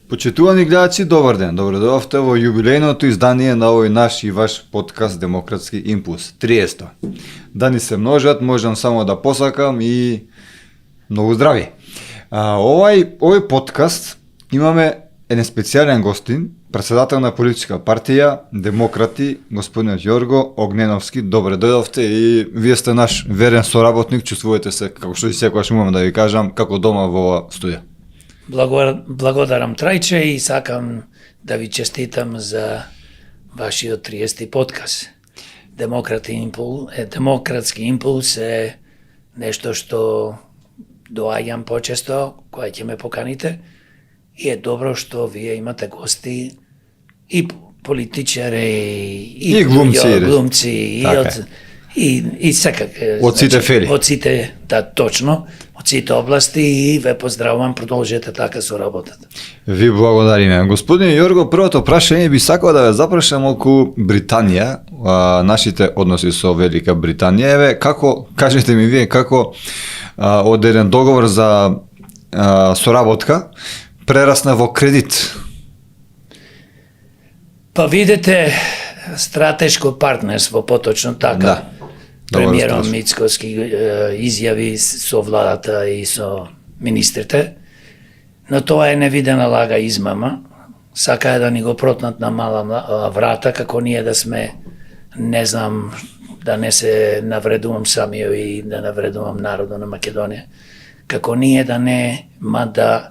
Почитувани гледачи, добар ден. Добро дојавте во јубилејното издание на овој наш и ваш подкаст Демократски импулс 30. Дани се множат, можам само да посакам и многу здрави. Овој подкаст имаме еден специјален гостин, председател на политичка партија Демократи, господинот Јорго Огненовски. Добре дојдовте и вие сте наш верен соработник, чувствувате се, како што и секогаш имам да ви кажам, како дома во студија. Благодарам Трајче и сакам да ви честитам за вашиот 30 подкаст. Демократски импулс е нешто што доаѓам почесто, кога ќе ме поканите, и е добро што вие имате гости и политичари, и глумци, и секак. Од сите фели. Од сите, да, точно, од сите области, и ве поздравувам, продолжете така со работата. Ви благодариме. Господин Јорго, првото прашање би сакал да ве запрашам околу Британија, нашите односи со Велика Британија. Еве, како, кажете ми вие, како од еден договор за соработка прерасна во кредит? Па видите, стратешко партнерство, поточно така. Да. Премиерот Мицкоски изјави со владата и со министрите, но тоа е невидена лага измама. Сакаја да ни го протнат на мала врата, како ние да сме, не знам, да не се навредувам самиот и да навредувам народот на Македонија, како ние да да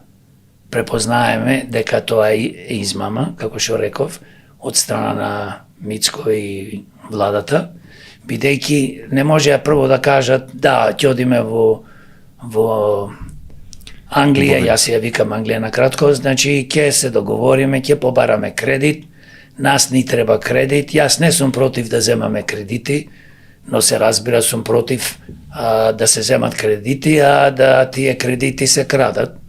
препознаеме дека тоа е измама, како што реков, од страна на Мицко и владата, бидејќи не можеа прво да кажат да, ќе одиме во Англија, јас ја викам Англија на кратко, значи ќе се договориме, ќе побараме кредит, нас ни треба кредит, јас не сум против да земаме кредити, но се разбира сум против да се земат кредити, а да тие кредити се крадат,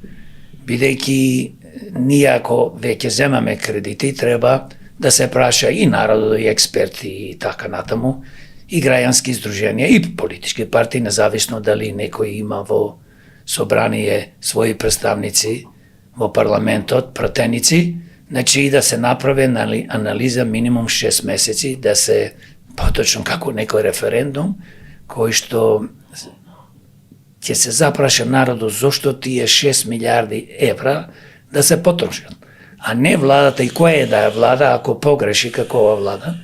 бидејќи ние ако веќе земаме кредити, треба да се праша и народот, и експерти, и така натаму, и граѓански издруженија, и политички партии, независно дали некој има во собрание своји представници во парламентот, пратеници, значи и да се направи анализа минимум 6 месеци, да се, поточно како некој референдум, кој што ќе се запраша народот зошто тие 6 милиарди евра да се потрошат, а не владата, и која е да е влада, ако погреши како ова влада,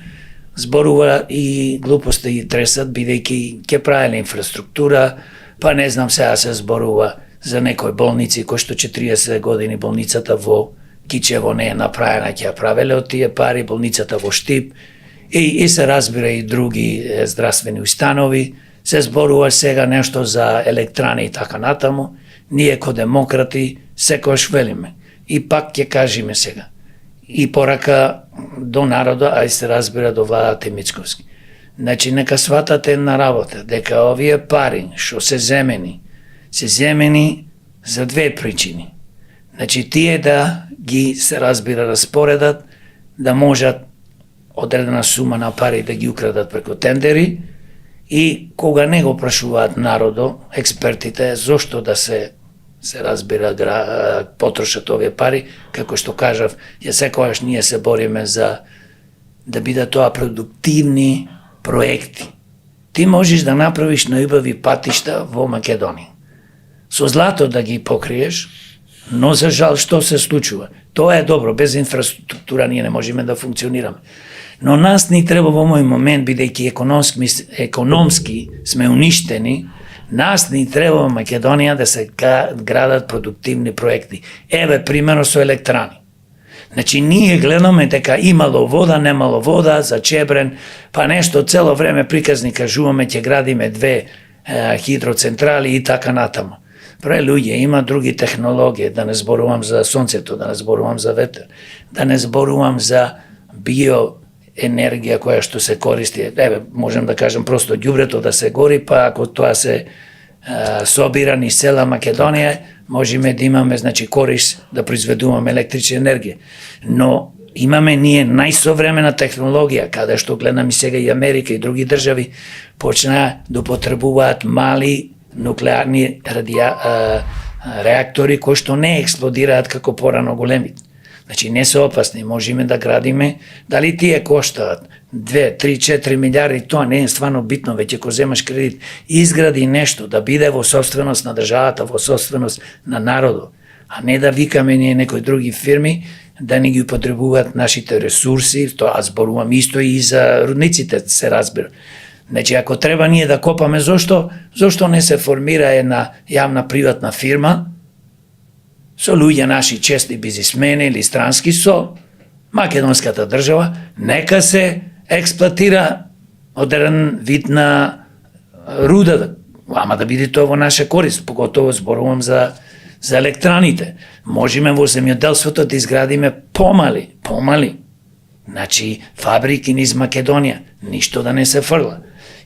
зборува и глупости и тресат, бидејќи ќе правеле инфраструктура, па не знам сега се зборува за некои болници, кои што 40 години болницата во Кичево не е направена, ќе ја правеле од тие пари, болницата во Штип, и се разбира и други здравствени установи, се зборува сега нешто за електрани и така натаму, ние ко демократи секојаш велиме. И пак ќе кажеме сега. И порака до народа, а и се разбира до владата Мицковски. Значи, нека сватате на работа, дека овие пари што се земени за две причини. Значи, тие да ги се разбира распоредат, да можат одредена сума на пари да ги украдат преку тендери, и кога не го прашуваат народо, експертите, зошто да се разбира потрошат овие пари, како што кажав, ја секогаш ние се бориме за да бидат тоа продуктивни проекти. Ти можеш да направиш најубави патишта во Македонија. Со злато да ги покриеш, но за жал што се случува? Тоа е добро, без инфраструктура ние не можеме да функционираме. Но нас ни треба во мој момент, бидејќи економски сме уништени, нас ни треба во Македонија да се градат продуктивни проекти. Еве, примерно со електрани. Значи, ние гледаме дека имало вода, немало вода, за Чебрен, па нешто цело време приказни кажуваме, ќе градиме 2 хидроцентрали и така натаму. Пре луѓе, има други технологии, да не зборувам за сонцето, да не зборувам за ветер, да не зборувам за биоенергија која што се користи. Можем да кажем просто ѓубрето да се гори, па ако тоа се собира низ цела Македонија, можеме да имаме, значи, корис да произведуваме електрична енергија. Но имаме ние најсовремена технологија, каде што гледам и сега и Америка и други држави почнаа да употребуваат мали нуклеарни реактори кои што не експлодираат како порано големите. Значи не се опасни, можеме да градиме, дали тие коштаат 2, 3, 4 милиарди, тоа не е стварно битно, веќе ако земаш кредит, изгради нешто да биде во собственост на државата, во собственост на народот, а не да викаме ние некои други фирми да не ги употребуваат нашите ресурси, тоа зборувам исто и за рудниците, се разбира. Значи, ако треба ние да копаме, зошто не се формира една јавна приватна фирма со луѓе наши честни бизнисмени или странски со македонската држава, нека се експлатира одреден вид на руда, ама да биде тоа во наша корист, поготово зборувам за електраните. Можеме во земјоделството да изградиме помали, значи фабрики низ Македонија, ништо да не се фрла.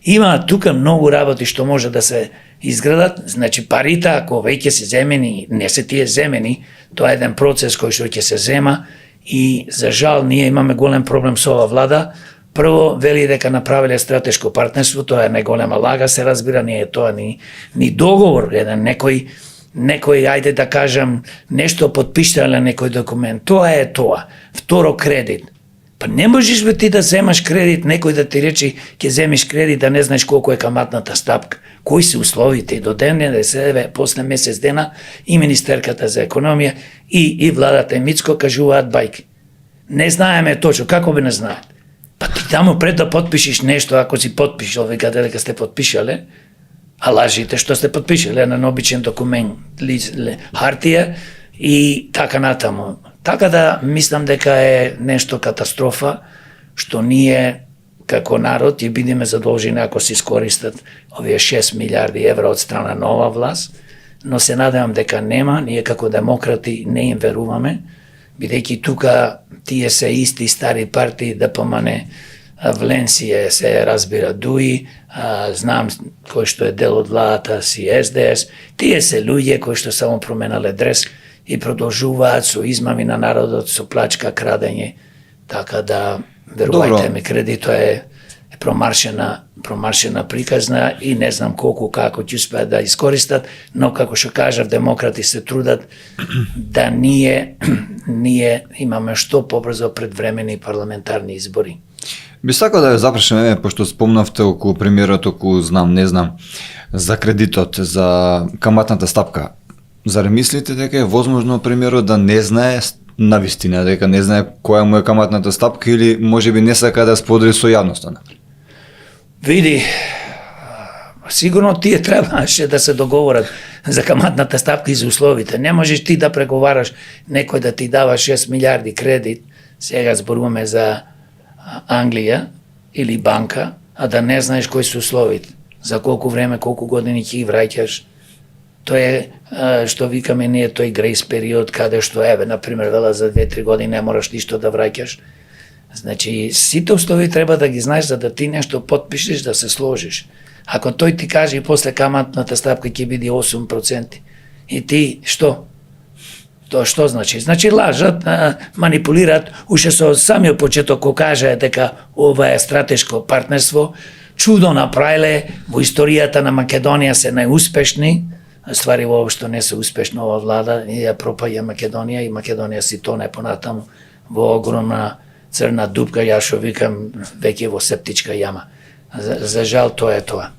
Има тука многу работи што може да се изградат, значи парите ако веќе се земени, не се тие земени, тоа е еден процес кој што ќе се зема и за жал ние имаме голем проблем со ова влада. Прво вели дека направиле стратешко партнерство, тоа е најголема лага, се разбира, не е тоа ни договор, еден некој ајде да кажам нешто подпишале некој документ. Тоа е тоа. Второ, кредит. Па не можеш бе ти да земаш кредит, некој да ти рече ќе земиш кредит да не знаеш колку е каматната стапка. Кои се условите и до ден да се после месец дена и министерката за економија и владата Мицко кажуваат бајки. Не знаеме точно, како би не знаат. Па ти таму пред да подпишеш нешто, ако си подпишал, викате дека сте подпишале, а лажите што сте подпишале на обичен документ, хартија и така натаму. Така да мислам дека е нешто катастрофа, што ние како народ ќе бидеме задолжени ако се искористат овие 6 милиарди евра од страна на ова власт, но се надевам дека нема, ние како демократи не им веруваме, бидејќи тука тие се исти стари партии ДПМН, Вленсие се разбира ДУИ, знам кој што е дел од владата си СДС, тие се луѓе кои што само променале дрес и продолжуваат со измами на народот, со плачка, крадење, така да верувајте ми, кредито е промаршена приказна и не знам колку како ќе успеат да искористат, но како што кажав, демократи се трудат да ние имаме што побрзо предвремени парламентарни избори. Би сакал да ја запрашаме, пошто спомнавте околу премиерот, околу не знам, за кредитот, за каматната стапка. Зар мислите дека е возможно премиерот да не знае навистина, дека не знае која му е каматната стапка или можеби не сака да сподели со јавноста? Види, сигурно тие требаше да се договорат за каматната стапка и за условите. Не можеш ти да преговараш некој да ти дава 6 милиарди кредит, сега зборуваме за Англија или банка, а да не знаеш кои се условите, за колку време, колку години ќе ги враќаш. Тоа е, што викаме ние, тој грейс период, каде што, например, вела за 2-3 години не мораш ништо да враќаш. Значи, сите услови треба да ги знаеш за да ти нешто подпишеш, да се сложиш. Ако тој ти каже и после каматната стапка ќе биде 8%, и ти, што? Тоа што значи? Значи лажат, манипулираат, уште со самиот почеток кој каже дека ова е стратешко партнерство, чудо направиле, во историјата на Македонија се најуспешни, ствари воопшто не се успешна ова влада, и ја пропаѓа Македонија и Македонија си тоне понатаму во огромна црна дупка, ја што викам веќе во септичка јама. За жал тоа е тоа.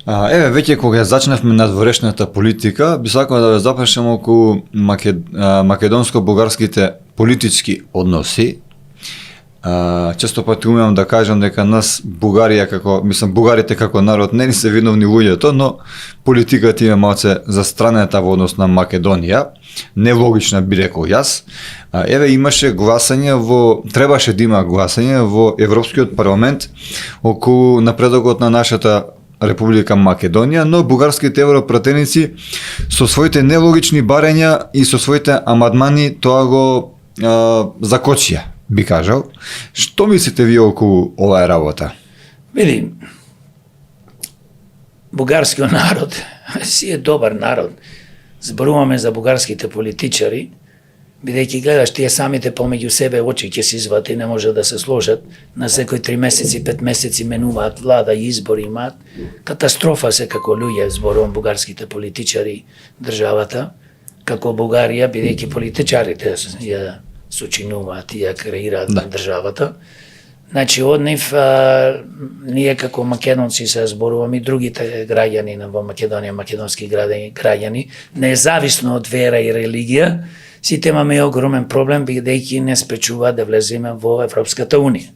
Веќе кога зачнавме надворешната политика, би сакал да ве запрашам околу македонско-бугарските политички односи. често пати умеам да кажам дека нас бугарите како народ не ни се виновни луѓето, но политиката има малце застранета во однос на Македонија, нелогична би рекол јас. Еве имаше гласање требаше да има гласање во Европскиот парламент околу напредокот на нашата Република Македонија, но бугарските европратеници со своите нелогични барања и со своите амандмани тоа го закочија, би кажал. Што мислите вие околу оваа работа? Види, бугарскиот народ си е добар народ. Зборуваме за бугарските политичари, бидејќи гледаш тие самите помеѓу себе очи ќе се изват и не може да се сложат, на секој 3 месеци, 5 месеци менуваат влада и избори имаат. Катастрофа се како луѓе, зборувам бугарските политичари, државата, како Бугарија, бидејќи политичарите ја сочинуваат и ја креираат на државата. Значи, од нив, ние како македонци се зборуваме и другите граѓани во Македонија, македонски граѓани, независно од вера и религија, сите имаме огромен проблем, бидејќи не спречува да влеземе во Европската Унија.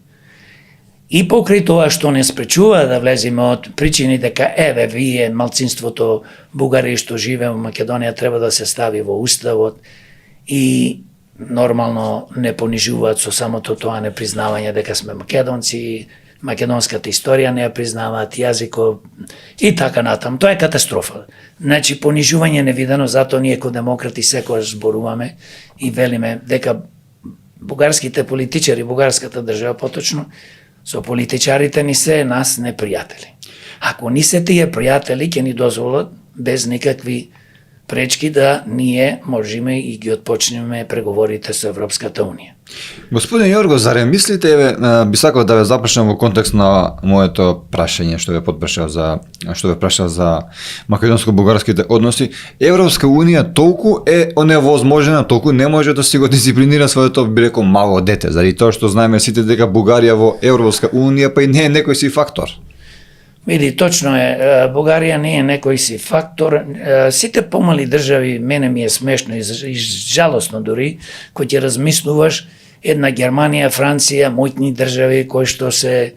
И покрај тоа што не спречува да влеземе од причини дека еве вие малцинството бугари што живее во Македонија треба да се стави во уставот и нормално не понижуваат со самото тоа непризнавање дека сме македонци, македонската историја не ја признаваат, јазикот и така натаму. Тоа е катастрофа. Значи, понижување невидено, затоа ние како демократи секогаш зборуваме и велиме дека бугарските политичари, бугарската држава поточно, со политичарите ни се нас непријатели. Ако ни се тие пријатели, ќе ни дозволат без никакви пречки да ние можеме и ги отпочнеме преговорите со Европската Унија. Господин Јорго, зарем мислите, би сакал да ве запрашам во контекст на моето прашање што ве прашав за македонско-бугарските односи, Европска Унија толку е оневозможена, толку не може да си го дисциплинира своето, би рекол, мало дете, заради тоа што знаеме сите дека Бугарија во Европска Унија па и не е некој си фактор. Види, точно е, Бугарија не е некој си фактор. Сите помали држави, мене ми е смешно и жалосно дури, кој ќе размислуваш, една Германија, Франција, мојни држави кои што се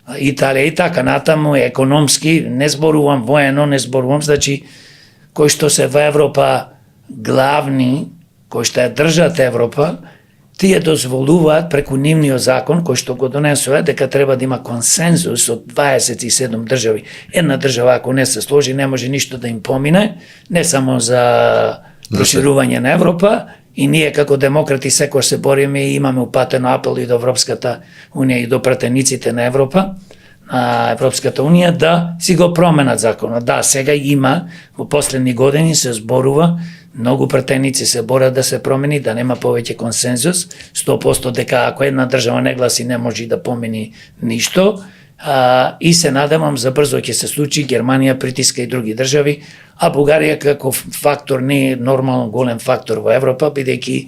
Италија и така натаму, економски, не зборувам воено, не зборувам, значи кои што се во Европа главни, кои што ја држат Европа, тие дозволуваат преку нивниот закон, кој што го донесува, дека треба да има консензус од 27 држави. Една држава, ако не се сложи, не може ништо да им помине, не само за проширување на Европа, и ние како демократи секој се бориме и имаме упатен апел и до Европската Унија и до пратениците на Европа, на Европската Унија, да си го променат законот. Да, сега има, во последни години се зборува, многу пратеници се борат да се промени, да нема повеќе консензус, 100% дека ако една држава не гласи не може да помени ништо, и се надевам за брзо ќе се случи, Германија притиска и други држави, а Бугарија како фактор не е нормално голем фактор во Европа, бидејќи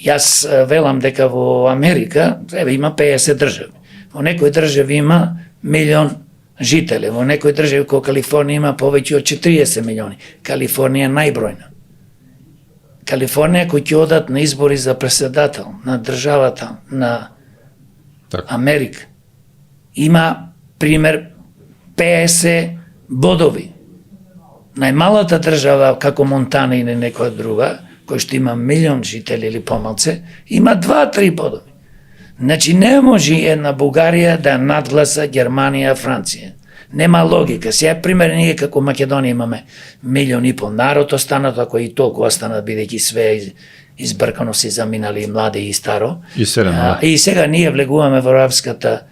јас велам дека во Америка има 50 држави. Во некои држави има 1 милион жители, во некои држави како Калифорнија има повеќе од 40 милиони. Калифорнија е најбројна. Калифорнија кои ќе одат на избори за председател на државата на Америка има пример 50 бодови. Најмалата држава како Монтана или некоја друга, кој што има 1 милион жители или помалце, има 2-3 бодови. Значи не може една Бугарија да надгласа Германија, Франција. Нема логика. Сега пример ние како Македонија имаме 1,5 милион народ останат, ако и толку останат, бидејќи све избркано си заминали млади и старо. И сега ние влегуваме во Европската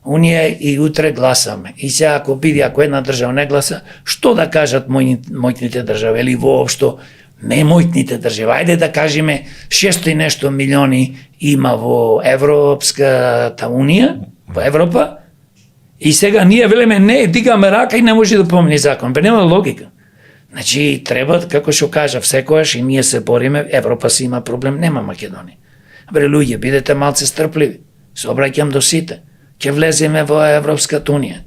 Унија и утре гласаме. И сега ако една држава не гласа, што да кажат мојните држави или воопшто не мојните држави. Ајде да кажеме 600 и нешто милиони има во Европската Унија, во Европа, и сега ние велеме не, дигаме рака и не може да помени закон. Бе нема логика. Значи треба, како што кажав секојаш, и ние се бориме, Европа си има проблем, нема Македонија. Бре луѓе, бидете малце стрпливи. Се обраќам до сите. Ќе влеземе во Европската Унија.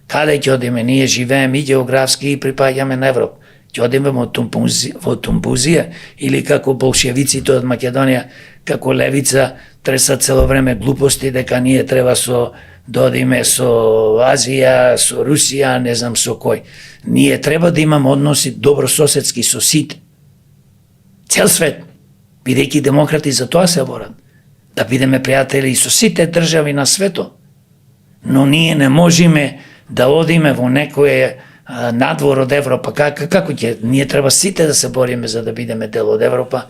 Каде ќе одиме? Ние живееме и географски и припаѓаме на Европа. Ќе одиме во Тумбузија или како болшевиците од Македонија, како левица тресат цело време глупости дека ние треба да одиме со Азија, со Русија, не знам со кој. Ние треба да имаме односи добрососедски со сите. Цел свет, бидејќи демократи за тоа се борат. Да бидеме пријатели и со сите држави на светот. Но ние не можеме да одиме во некој надвор од Европа. Како ќе? Ние треба сите да се бориме за да бидеме дел од Европа.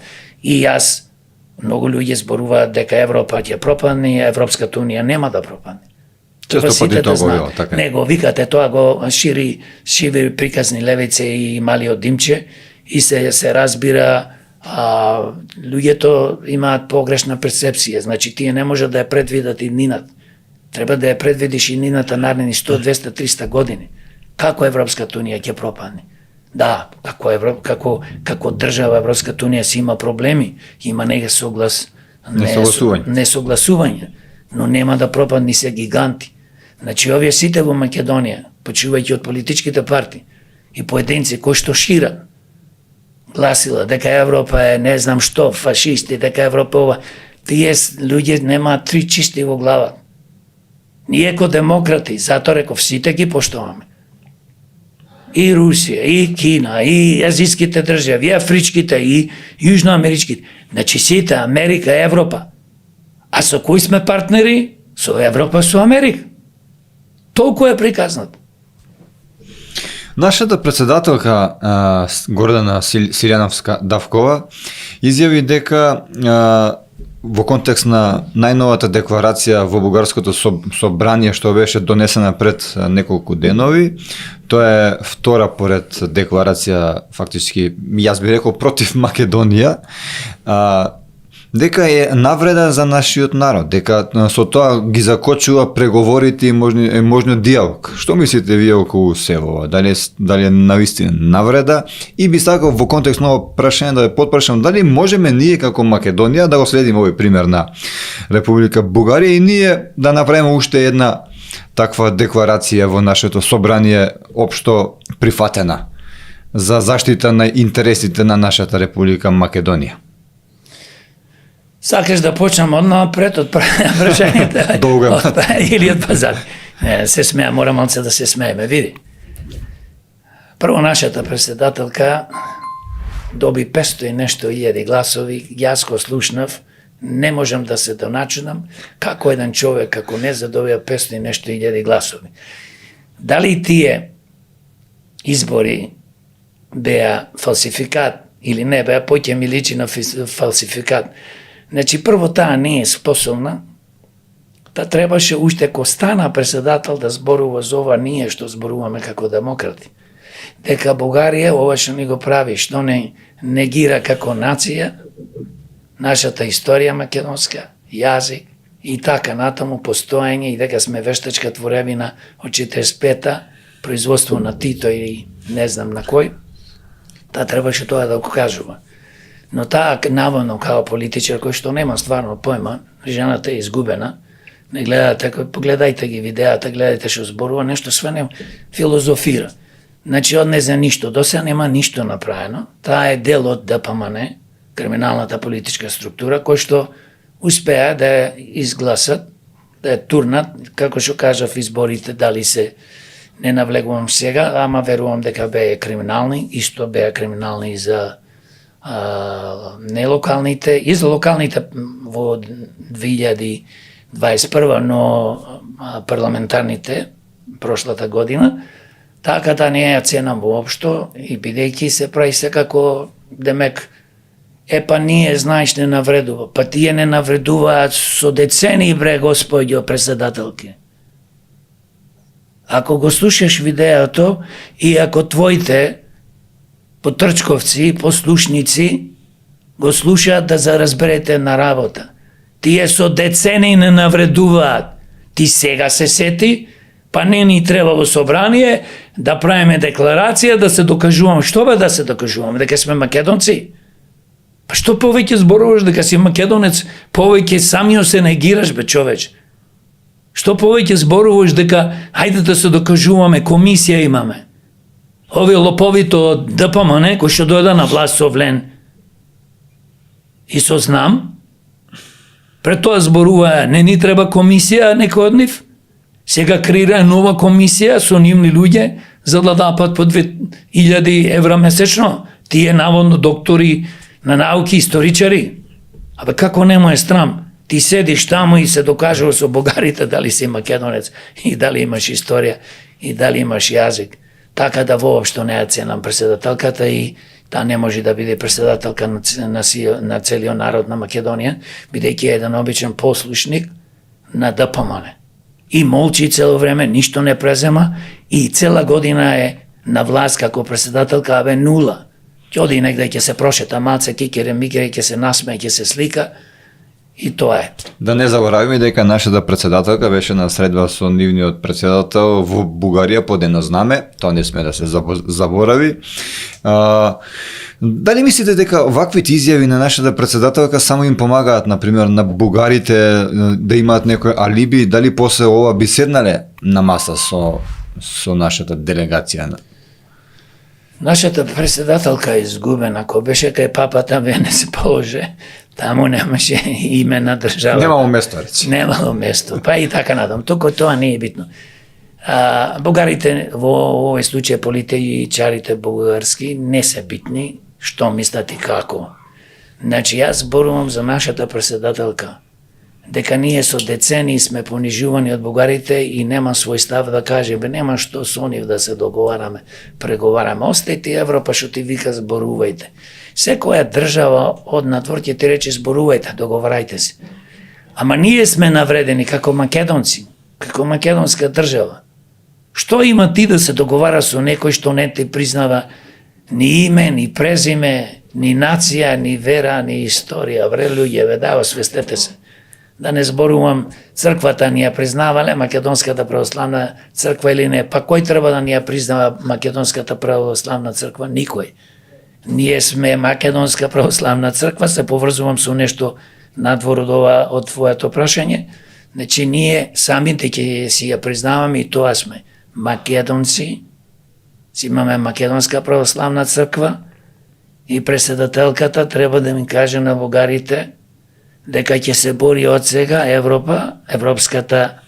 И јас, многу луѓе зборуваат дека Европа ќе пропадне, Европската унија нема да пропадне. Често пати тоа го вела, така. Не го викате, тоа го шири приказни левице и малиот димче и се разбира, луѓето имаат погрешна перцепција. Значи тие не може да ја предвидат и нинат. Треба да ја предвидиш и нината наредни 100, 200, 300 години. Како Европската унија ќе пропадне? Да, како држава Европската унија си има проблеми, има несогласување, но нема да пропадни се гиганти. Значи овие сите во Македонија, почувајќи од политичките партии и поединци кои што шират гласила дека Европа е не знам што, фашисти, дека Европа ова, тие луѓе немаат три чисти во глава. Ние ко демократи, затоа реков, сите ги поштоваме. И Русија, и Кина, и азиските држави, и афричките, и јужноамеричките. Значи сите, Америка, Европа. А со кои сме партнери? Со Европа, со Америка. Толку е приказнат. Нашата председателка Гордана Силјановска-Давкова изјави дека во контекст на најновата декларација во Бугарското собрание што беше донесена пред неколку денови, тоа е втора поред декларација, фактички, јас би рекол, против Македонија, дека е навреда за нашиот народ, дека со тоа ги закочува преговорите и можниот диалог. Што мислите вие околу селова? Дали е навистина навреда? И би сакал во контекст на ово прашање да ве потпрашам, дали можеме ние како Македонија да го следиме овој пример на Република Бугарија и ние да направиме уште една таква декларација во нашето собрание општо прифатена за заштита на интересите на нашата Република Македонија? Сакаш да почнам однапред од прашањето? Долга. Или од пазар? Не, се смеа, мора малце да се смееме, види. Прво нашата председателка доби 500 и нешто илјади гласови, јас го слушнав, не можам да се доначунам како еден човек, како не задобија 500 и нешто илјади гласови. Дали тие избори беа фалсификат или не беа, поќе ми личи на фалсификат. Значи, прво таа не е способна, та требаше уште ко стана председател да зборува за ова ние што зборуваме како демократи. Дека Бугарија ова што ни го прави, што не негира како нација, нашата историја македонска, јазик и така натаму постоење и дека сме вештачка творевина од 45-та, производство на Тито или не знам на кој, таа требаше тоа да го кажува. Но таа наводно као политичар кој што нема стварно појма, жената е изгубена, не гледате, погледајте ги видеата, гледајте што зборува, нешто све не филозофира. Значи од не за ништо, до сега нема ништо направено, таа е дел од ДПМН, криминалната политичка структура, кој што успеа да ја изгласат, да ја турнат, како што кажав изборите, дали се не навлегувам сега, ама верувам дека беа криминални, исто беа криминални и за не локалните, и за локалните во 2021, но парламентарните прошлата година, така да не ја ценам воопшто и бидејќи се прави секако демек па ние знаеш не навредува, па тие не навредуваат со децени бре господјо председателки. Ако го слушаш видеото и ако твоите потрчковци, послушници го слушаат да заразберете на работа. Тие со децени не навредуваат. Ти сега се сети, па не ни треба во собрание да правиме декларација, да се докажуваме. Што бе да се докажуваме? Дека сме македонци? Па што повеќе зборуваш дека си македонец, повеќе самиот се негираш, бе човеч. Што повеќе зборуваш дека хајде да се докажуваме, комисија имаме. Овие лоповите од ДПМН кои што дојда на власт со Влен и со Знам, пред тоа зборува не ни треба комисија некој од нив. Сега креира нова комисија со нивни луѓе за да дапат по 2000 евра месечно. Тие наводно доктори на науки, историчари. Абе како нема е страм? Ти седиш таму и се докажува со бугарите дали си македонец и дали имаш историја и дали имаш јазик. Така да воопшто не е ценам председателката и таа не може да биде председателка на целиот народ на Македонија, бидејќи е еден обичен послушник на ДПМН. И молчи цело време, ништо не презема и цела година е на власт како председателка, абе нула. Ќе оди негде, ќе се прошета малце, кикере, микере, ќе се насме, ќе се слика и тоа е. Да не заборавиме дека нашата председателка беше на средба со нивниот председател во Бугарија под едно знаме, тоа не сме да се заборави. Дали мислите дека ваквите изјави на нашата председателка само им помагаат, например, на бугарите да имаат некој алиби, дали после ова би седнале на маса со нашата делегација? Нашата председателка е изгубена, ако беше кај папата, ве не се положе, таму немаше име на држава. Немало место, речи. Немало место, па и така надам. Туку тоа не е битно. Бугарите, во овој случај политичарите бугарски, не се битни, што мислат и како. Значи, јас зборувам за нашата председателка, дека ние со децении сме понижувани од бугарите и нема свој став да каже, бе нема што со нив да се договараме, преговараме. Остајте Европа што ти вика зборувајте. Секоја држава од надвор ќе ти рече зборувајте, договарајте се. Ама ние сме навредени како македонци, како македонска држава. Што има ти да се договара со некој што не те признава ни име, ни презиме, ни нација, ни вера, ни историја? Вре луѓе, ве дава, свестете се. Да не зборувам, црквата ни ја признавале, Македонската православна црква или не, па кој треба да ни ја признава Македонската православна црква? Никој. Ние сме Македонска православна црква, се поврзувам со нешто надвор од твоето прашање. Значи, ние самите ќе си ја признаваме и тоа сме македонци, си имаме Македонска православна црква и председателката треба да ми каже на бугарите дека ќе се бори од сега Европа, Европската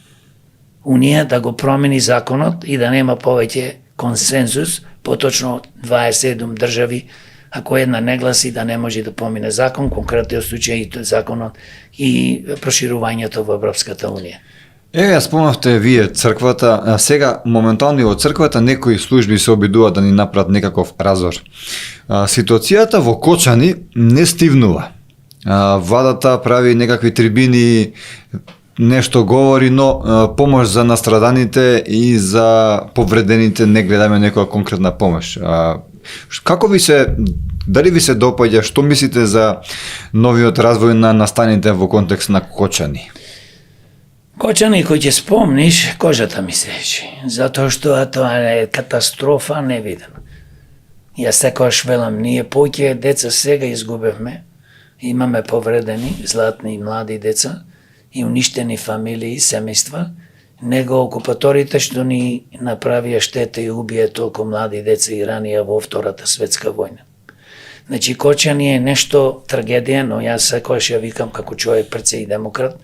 Унија да го промени законот и да нема повеќе консензус, поточно 27 држави, ако една не гласи да не може да помине закон, конкретниот случај и законот и проширувањето во Европската Унија. Ја спомнавте вие црквата, а сега моментално и во црквата некои служби се обидуваат да ни направат некаков разор. Ситуацијата во Кочани не стивнува. Владата прави некакви трибини, нешто говори, но помош за настраданите и за повредените не гледаме некоја конкретна помош. Како дали ви се допаѓа, што мислите за новиот развој на настаните во контекст на Кочани? Кочани, кој ќе спомниш, кожата ми се ечи, затоа што тоа е катастрофа невидена. Јас секојаш велам, ние поќе деца сега изгубевме, имаме повредени, златни и млади деца и уништени фамилии, семејства, него окупаторите што ни направија штета и убие толку млади деца и ранија во Втората светска војна. Значи, Кочани е нешто трагедија, но јас секојаш ја викам како човек прце и демократ,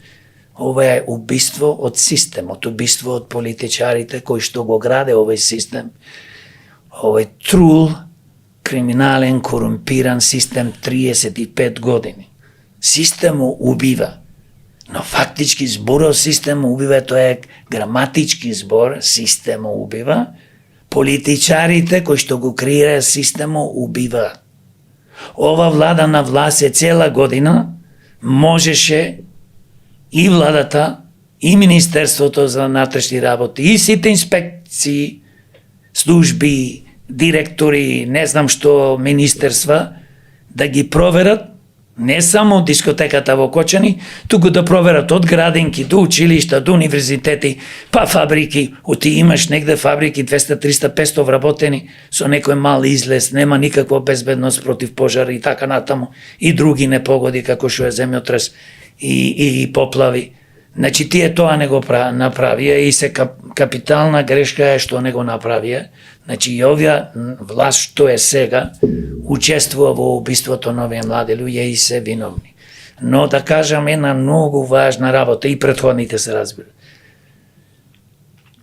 ова е убиство од системот, убиство од политичарите кои што го граде овој систем, овој трул, криминален, корумпиран систем 35 години. Системот убива. Но фактички зборот системот убива, тоа е граматички збор, системот убива. Политичарите кои што го креира системот убива. Ова влада на власт е цела година, можеше и владата, и Министерството за внатрешни работи, и сите инспекции, служби, директори, не знам што, министерства, да ги проверат не само дискотеката во Кочани, туку да проверат од градинки до училишта, до универзитети, па фабрики. Оти имаш негде фабрики 200, 300, 500 вработени со некој мал излез, нема никаква безбедност против пожари и така натаму, и други непогоди како што е земјотрес и поплави. Значи тие тоа не го направија и се капитална грешка е што не го направија. Значи и овие власт што е сега учествува во убиството на овие млади луѓе и се виновни. Но да кажам една многу важна работа и претходните се разбира.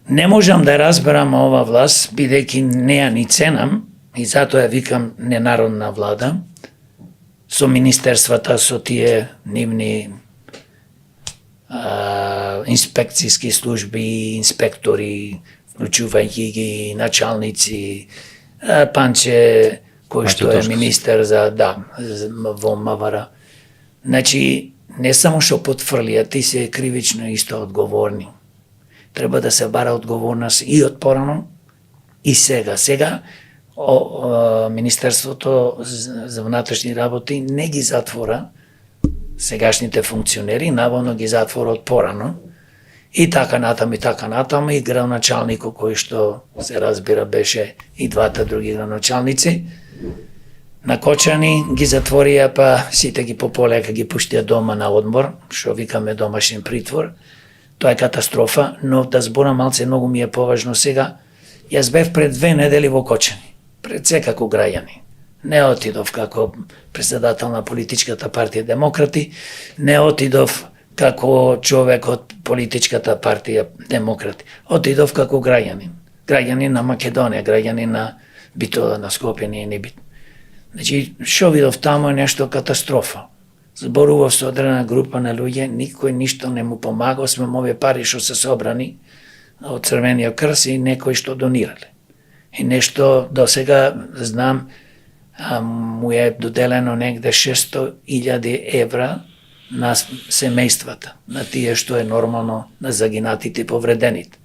Не можам да разберам ова власт, бидејќи не ја ни ценам, и затоа ја викам ненародна влада, со министерствата, со тие нивни инспекцијски служби, инспектори, вклучувајќи ги началници, Панче, кој што е министер во МВР. Значи, не само што потфрлија, ти се кривично исто одговорни. Треба да се бара одговорност и од порано, и сега. Сега, Министерството за внатрешни работи не ги затвора сегашните функционери, наводно ги затвора од порано. И така натаму, и градоначалникот кој што се разбира беше и двата други градоначалници. На Кочани ги затворија, па сите ги пополека ги пуштија дома на одмор, што викаме домашен притвор. Тоа е катастрофа, но да зборам малце, многу ми е поважно сега. Јас бев пред 2 недели во Кочани, пред се како граѓани. Не отидов како председател на политичката партија Демократи, не отидов како човек од политичката партија Демократи. Отидов како граѓанин. Граѓанин на Македонија, граѓанин на Битола, на Скопје, не е бит. Значи, што видов таму е нешто катастрофа. Зборував со одредена група на луѓе, никој ништо не му помагал, сме овие пари што се собрани од Црвениот крст и некои што донирале. И нешто до сега знам, му е доделено негде 600.000 евра на семејствата, на тие што е нормално на загинатите и повредените.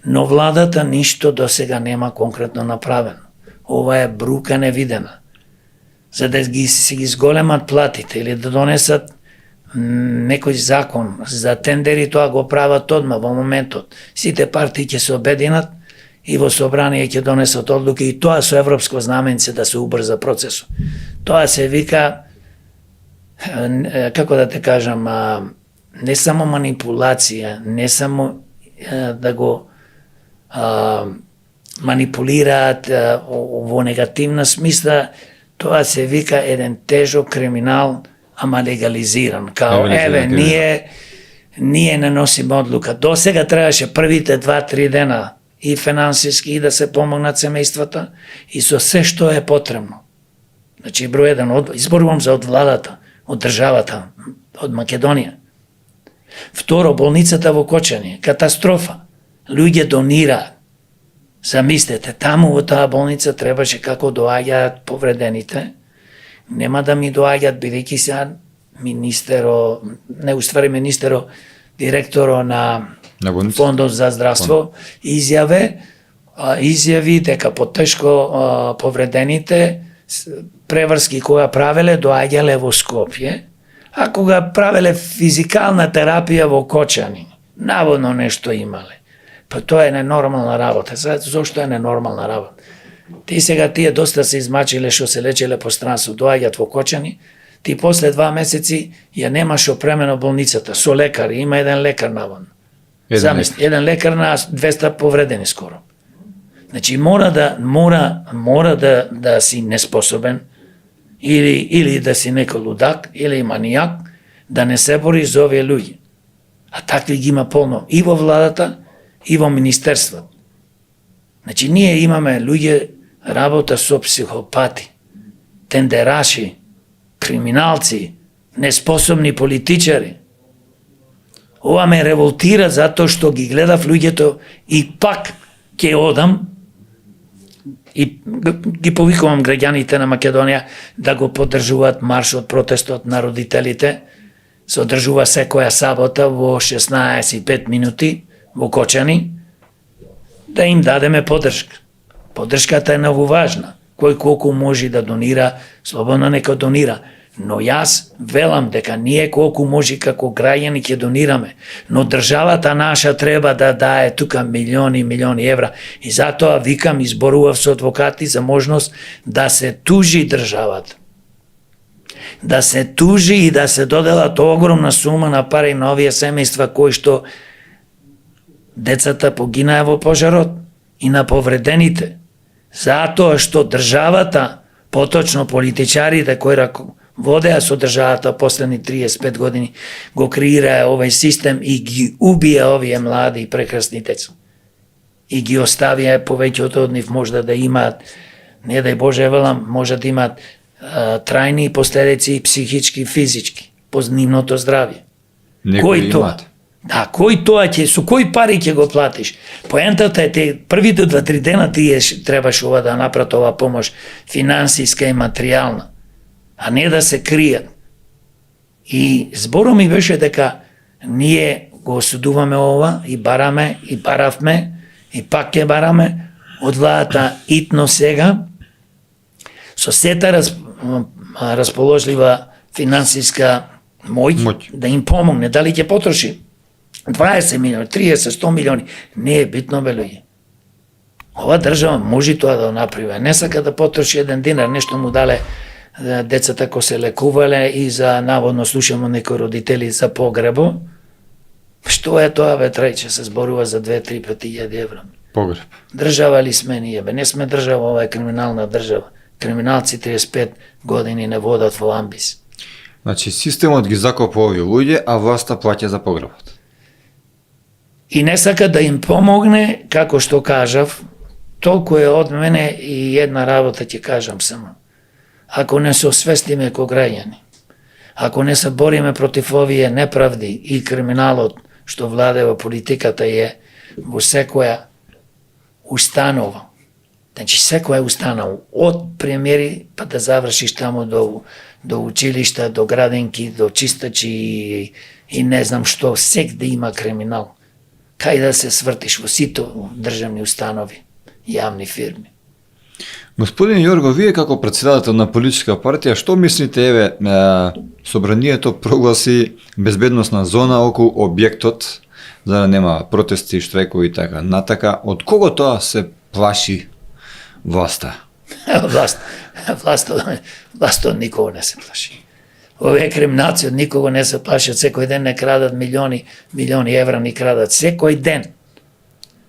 Но владата ништо до сега нема конкретно направено. Ова е брука невидена. За да ги зголемат платите или да донесат некој закон за тендери, тоа го прават одма во моментот. Сите партии ќе се обединат и во собрание ќе донесат одлуки и тоа со европско знаменце да се убрза процесот. Тоа се вика, како да те кажам, не само манипулација, не само да го манипулираат во негативна смисла, тоа се вика еден тежок криминал, ама легализиран. Као, ние не носиме одлука. До сега требаше првите 2-3 дена и финансиски и да се помогнат семејствата и со се што е потребно. Значи, број 1, изборувам за од владата, од државата, од Македонија. Второ, болницата во Кочани, катастрофа. Луѓе донираат. Замислете, таму во таа болница требаше како доаѓаат повредените. Нема да ми доаѓаат, бидејќи сега директоро на Фондот за здравство изјави дека потешко повредените преврски кога правеле доаѓале во Скопје, а кога правеле физикална терапија во Кочани, наводно нешто имале. Па тоа е ненормална работа. Зошто е ненормална работа? Тие доста се измачиле што се лечеле по странство, доаѓаат во Кочани, ти после 2 месеци ја немаш опремено болницата со лекари, има еден лекар наводно. Еден лекар на 200 повредени скоро. Значи мора да си неспособен или да си некој лудак или манијак да не се бори за овие луѓе. А такви ги има полно и во владата и во министерството. Значи ние имаме луѓе работа со психопати, тендераши, криминалци, неспособни политичари. Ова ме револтира затоа што ги гледав луѓето и пак ќе одам и ги повикувам граѓаните на Македонија да го поддржуваат маршот, протестот на родителите. Се одржува секоја сабота во 16:05 минути во Кочани, да им дадеме поддршка. Поддршката е многу важна. Кој колку може да донира, слободно нека донира. Но јас велам дека ние колку може како граѓани ќе донираме, но државата наша треба да дае тука милиони евра. И затоа викам, изборував со адвокати за можност да се тужи државата. да се тужи и да се доделат огромна сума на пари на овие семејства кои што децата погинаа во пожарот и на повредените, затоа што државата, поточно политичарите кои водеа со државата последни 35 години, го креираа овој систем и ги убија овие млади и прекрасни деца. И ги оставија повеќето од нив можда да имаат, не дај Боже велам, може да имаат трајни последици психички и физички по нивното здравје. Некои имаат. Да, кој тоа ќе, со кои пари ќе го платиш? Поентата е првите 2-3 дена тие требаш ова да направат ова помош финансиска и материјална, а не да се кријат. И зборот ми беше дека ние го осудуваме ова и бараме и баравме и пак ќе бараме од владата итно сега со сета расположлива финансиска моќ да им помогне, дали ќе потроши 20 милиони, 30, 100 милиони, не е битно, бе луѓе. Ова држава може тоа да направи. Не сака да потроши еден динар, нешто му дале децата кои се лекувале и за наводно слушамо некои родители за погребо. Што е тоа, бе, трајче се зборува за 2-3 5.000 евра. Погреб. Држава ли сме ние, бе? Не сме држава, ова е криминална држава. Криминалци 35 години не водат во амбис. Значи, системот ги закопа овие луѓе, а власта плаќа за погребот. И не сака да им помогне, како што кажав, толку е од мене и една работа ќе кажам само. Ако не се освестиме ко граѓани, ако не се бориме против овие неправди и криминалот што владе во политиката е во секоја установа, значи секоја установа, од премиери па да завршиш таму до училишта, до градинки, до чистачи и не знам што, сек да има криминал. Кај да се свртиш во сите државни установи, јавни фирми. Господин Јорго, вие како претседател на политичка партија, што мислите, еве, собранието прогласи безбедносна зона околу објектот, за да нема протести, штрајкови и така натака, од кого тоа се плаши власта? Власт од никого не се плаши. Овие криминалци од никого не се плашат, секој ден не крадат милиони евра, ни крадат секој ден.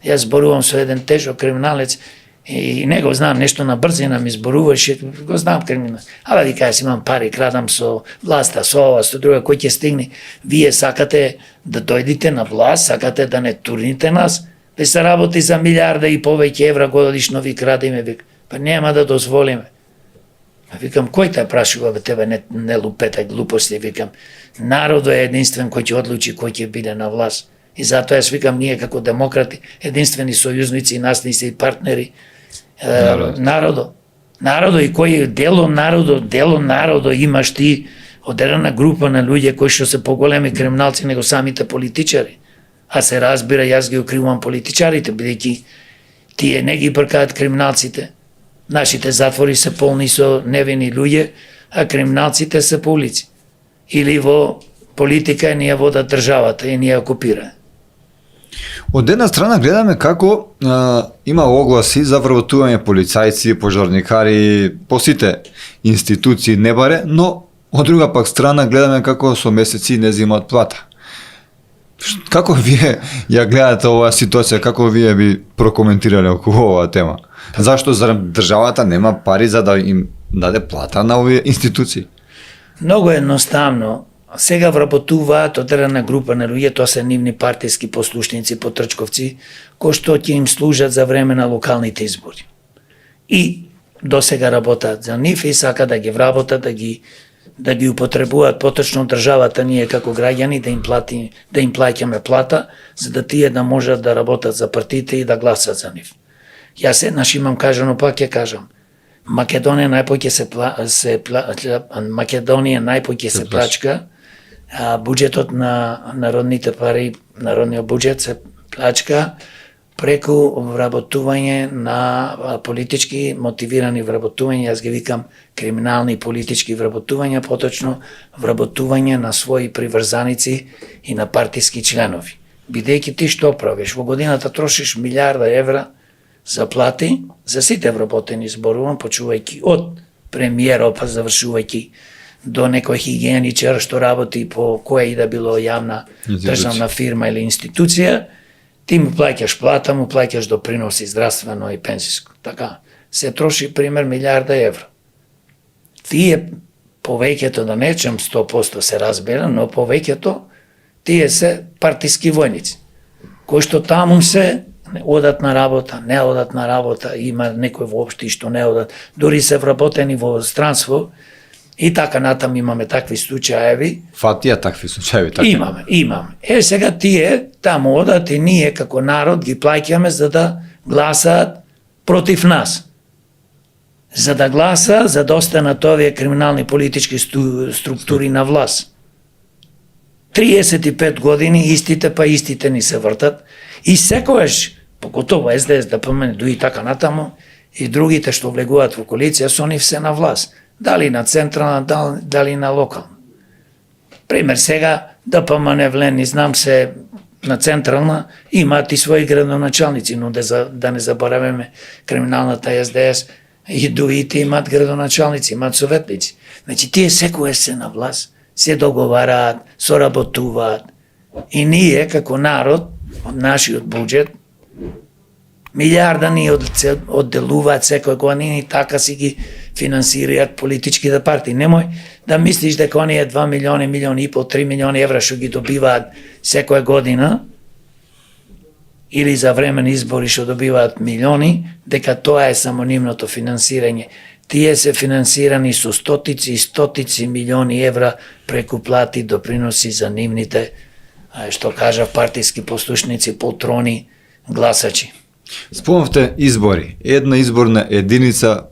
Јас зборувам со еден тежок криминалец и не го знам, нешто на брзина ми зборуваше, го знам криминал. Абе вика, јас имам пари, крадам со власта, со ова, со друга, кој ќе стигне. Вие сакате да дојдите на власт, сакате да не турните нас, ве се работи за милиарда и повеќе евра годишно ви крадиме, вика. Па нема да дозволиме. Викам, кој те прашува, бе, тебе не лупетај глупости, викам. Народот е единствен кој ќе одлучи кој ќе биде на власт. И затоа јас викам, ние како демократи, единствени сојузници, насници и партнери, народот и кој дело народот имаш ти од една група на луѓе кои што се поголеми криминалци него самите политичари. А се разбира, јас ги окривувам политичарите, бидејќи тие не ги бркаат криминалците. Нашите затвори се полни со невини луѓе, а криминалците се по улици. Или во политика ни ја водат државата и ни ја окупира. Од една страна гледаме како има огласи за вработување полицајци, пожарникари, по сите институции не баре, но од друга пак страна гледаме како со месеци не земаат плата. Како вие ја гледате оваа ситуација, како вие би прокоментирале околу оваа тема? Зашто државата нема пари за да им даде плата на овие институции? Многу едноставно. Сега вработуваат одредена група на луѓе, тоа се нивни партиски послушници, потрчковци, кои што ќе им служат за време на локалните избори. И досега работат за нив и сака да ги вработат, да ги употребуваат поточно државата, ние како граѓани да им плаќаме плата, за да тие да можат да работат за партиите и да гласат за нив. Јас еднаш имам кажано, пак ќе кажам, Македонија најпоќе се плачка, буџетот на народните пари, народниот буџет се плачка преку вработување на политички мотивирани вработувања, јас ги викам криминални политички вработувања, поточно вработување на своји приврзаници и на партиски членови. Бидејќи ти што правиш? Во годината трошиш милиарда евра за плати, за сите вработени зборувам, почувајќи од премиерот па завршувајќи до некој хигиеничар што работи по која и да било јавна државна фирма или институција, ти му плаќаш плата, му плаќаш доприноси здравствено и пензиско. Така, се троши пример милиарда евро. Тие повеќето, да нечем 100% се разбира, но повеќето тие се партиски војници, кои што таму се одат на работа, не одат на работа, има некои воопшти што не одат, дури се вработени во странство и така натам имаме такви случаеви. Фатија такви случаеви, така? Имаме. Сега тие таму одат и ние како народ ги плаќаме за да гласаат против нас. За да гласа, за да останат овие криминални политички структури на власт. 35 години истите ни се вртат и секојаш, покотово СДС, ДПМН, и така натаму, и другите што влегуваат во коалиција, со нив се на власт. Дали на централна, дали на локална. Пример сега, ДПМН влени, знам се, на централна, имаат и своји градоначалници, но да не забораваме криминалната СДС, и дуите имаат градоначалници, имаат советници. Значи, тие секојаш се на власт, се договараат, соработуваат. И ние, како народ, од нашиот буџет, милиарда ни одделуваат секој година и така си ги финансираат политичките партии. Немој да мислиш дека оние 2 милиони, милиони и пол, 3 милиони евра што ги добиваат секоја година или за време на избори што добиваат милиони, дека тоа е само нивното финансирање. Тие се финансирани со стотици и стотици милиони евра преку плати, доприноси за нивните, што кажа, партиски послушници, полтрони, гласачи. Спомнавте избори. Една изборна единица.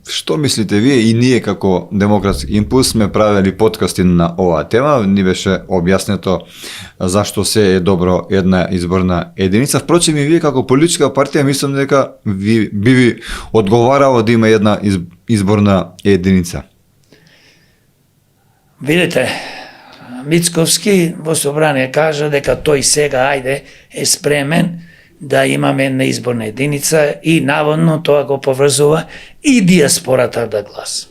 Што мислите вие и ние како Демократски импулс сме правили подкасти на оваа тема, ни беше објаснето зашто се е добро една изборна единица. Впрочем и вие како политичка партија мислам дека би ви одговарало да има една изборна единица. Видите, Мицковски во собрание кажа дека тој сега е спремен да имаме една изборна единица и наводно тоа го поврзува и диаспората да гласа.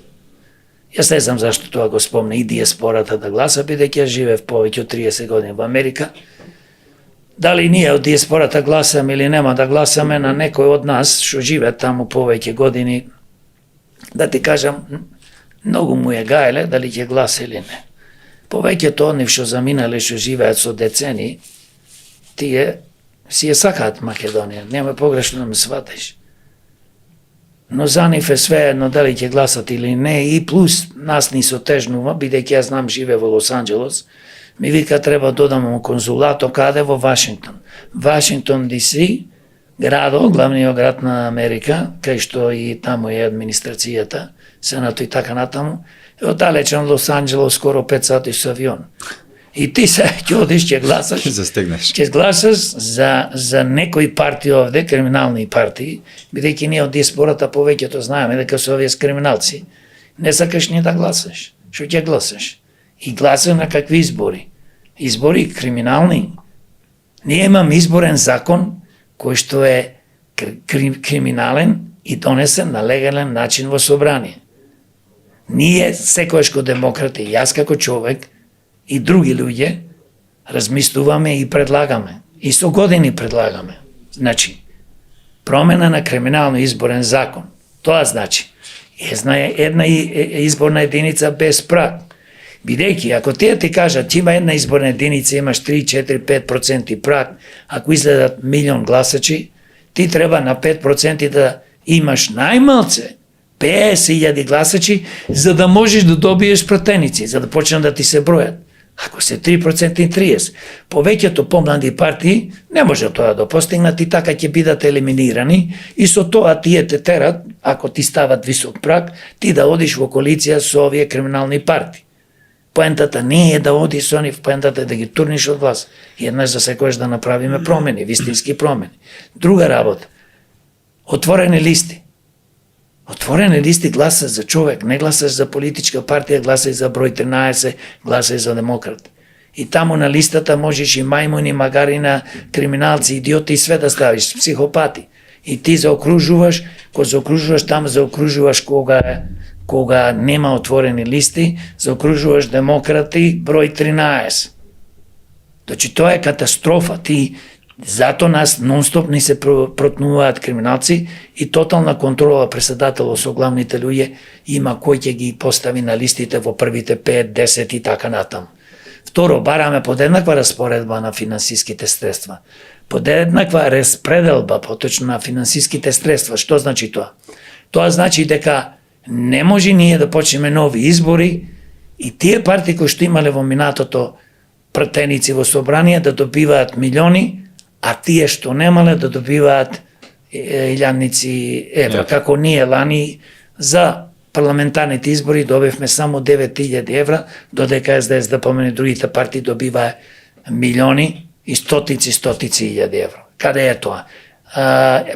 Јас не знам зашто тоа го спомна и диаспората да гласа, бидејќи ја живеев повеќе од 30 години во Америка. Дали ние од диаспората гласаме или нема да гласаме, на некој од нас што живе таму повеќе години, да ти кажам, многу му е гајле дали ќе гласа или не. Повеќето од нив што заминале, што живеат со децени, тие си ја сакаат Македонија, нема погрешно да ме сватиш. Но за нив е свеедно дали ќе гласат или не, и плюс нас ни сотежнува, бидејќи јас знам живе во Лос Анџелес, ми вика треба додам конзулато каде во Вашингтон. Вашингтон DC, градо, главниот град на Америка, кај што и таму е администрацијата, Сенато и така натаму, е оддалечен Лос Анџелес скоро 5 сати со авион. И ти се ќе одиш, ќе гласаш. Ќе гласаш за некои партии овде, криминални партии, бидејќи ние од диаспората повеќето знаеме дека се овие криминалци. Не сакаш ни да гласаш. Што ќе гласаш? И гласа на какви избори? Избори криминални. Ние имаме изборен закон кој што е криминален и донесен на легален начин во собрание. Ние секојаш како демократи, јас како човек и други луѓе размислуваме и предлагаме. И со години предлагаме. Значи, промена на криминално изборен закон. Тоа значи една изборна единица без праг. Бидејќи, ако тие ти кажат, има една изборна единица, имаш 3-4-5% праг, ако изгледат милион гласачи, ти треба на 5% да имаш најмалце 50.000 гласачи, за да можеш да добиеш пратеници, за да почнат да ти се бројат. Ако се 3% и 30%, повеќето помлади партии не може тоа да постигнат и така ќе бидат елиминирани и со тоа тие те терат, ако ти стават висок праг, ти да одиш во коалиција со овие криминални партии. Поентата не е да оди со нив, поентата е да ги турниш од власт. И еднаш за секојаш да направиме промени, вистински промени. Друга работа. Отворени листи. Отворени листи гласаш за човек, не гласаш за политичка партија, гласаш за број 13, гласаш за демократ. И таму на листата можеш и мајмуни, магарина, криминалци, идиоти и све да ставиш, психопати. И ти заокружуваш, кога заокружуваш, таму заокружуваш кога кога нема отворени листи, заокружуваш демократи број 13. Значи, тоа е катастрофа. Зато нас нон-стоп ни се протнуваат криминалци и тотална контрола преседателот со главните луѓе има кој ќе ги постави на листите во првите 5, 10 и така натаму. Второ, бараме подеднаква распоредба на финансиските средства. Подеднаква распределба, поточно на финансиските средства. Што значи тоа? Тоа значи дека не може ние да почнеме нови избори и тие партии кои што имале во минатото пратеници во собрание да добиваат милиони, а тие што немале да добиваат илјадници евра. Како ние лани за парламентарните избори добивме само 9.000 евра, додека СДС да помени другите партии добиваа милиони и стотици илјади евра. Каде е тоа?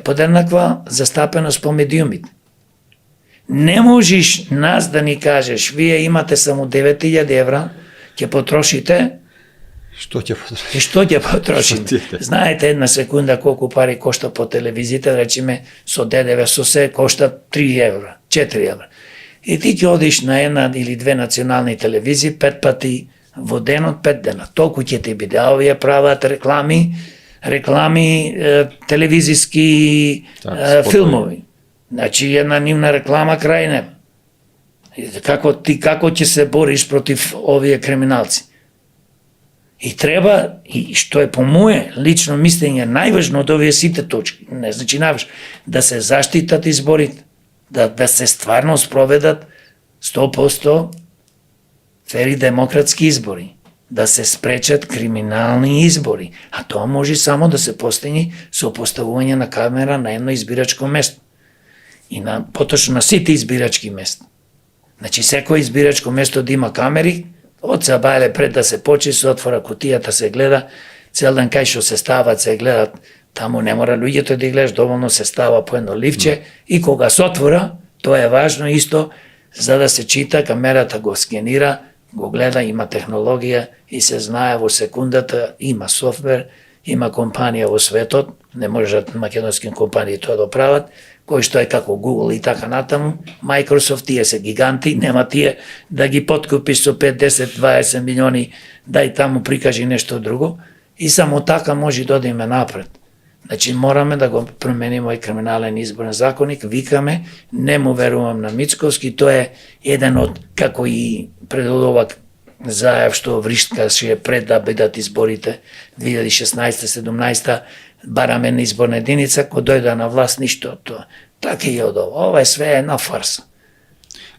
Подеднаква застапеност по медиумите. Не можеш нас да ни кажеш, вие имате само 9.000 евра, ќе потрошите. Што ќе потрошите? И што ќе потрошите? Знаете една секунда колку пари кошта по телевизијата, речеме со ДДВ со се кошта 3 евра, 4 евра. И ти ќе одиш на една или две национални телевизии 5 пати во денот, 5 дена. Толку ќе ти биде, а овие прават реклами, телевизиски филмови. Значи една нивна реклама крај нема. Како ќе се бориш против овие криминалци? И треба, и што е по моје лично мислење најважно од овие сите точки, не значи најважно, да се заштитат изборите, да се стварно спроведат 100% фери демократски избори, да се спречат криминални избори, а тоа може само да се постигне со поставување на камера на едно избирачко место. И поточно на сите избирачки места. Значи, секој избирачко место да има камери, од сабајле пред да се почне, се отвора кутијата, се гледа, цел ден кај што се стават, се гледат, таму не мора луѓето да гледаш, доволно се става по едно ливче и кога се отвора, тоа е важно исто, за да се чита, камерата го скенира, го гледа, има технологија и се знае во секундата, има софтвер, има компанија во светот, не можат македонски компании тоа да прават, кои што е како Google и така натаму, Microsoft, тие се гиганти, нема тие да ги подкупиш со 5, 10, 20 милиони, дај таму прикажи нешто друго, и само така може да одиме напред. Значи, мораме да го промениме овој криминален изборен законник, викаме, не му верувам на Мицковски, тоа е еден од, како и предоловак зајав што вришткаше пред да бидат изборите 2016-17, бараме на изборна единица, кој дојде на власт, ништо од тоа. Така и од ова. Ова е све една фарса.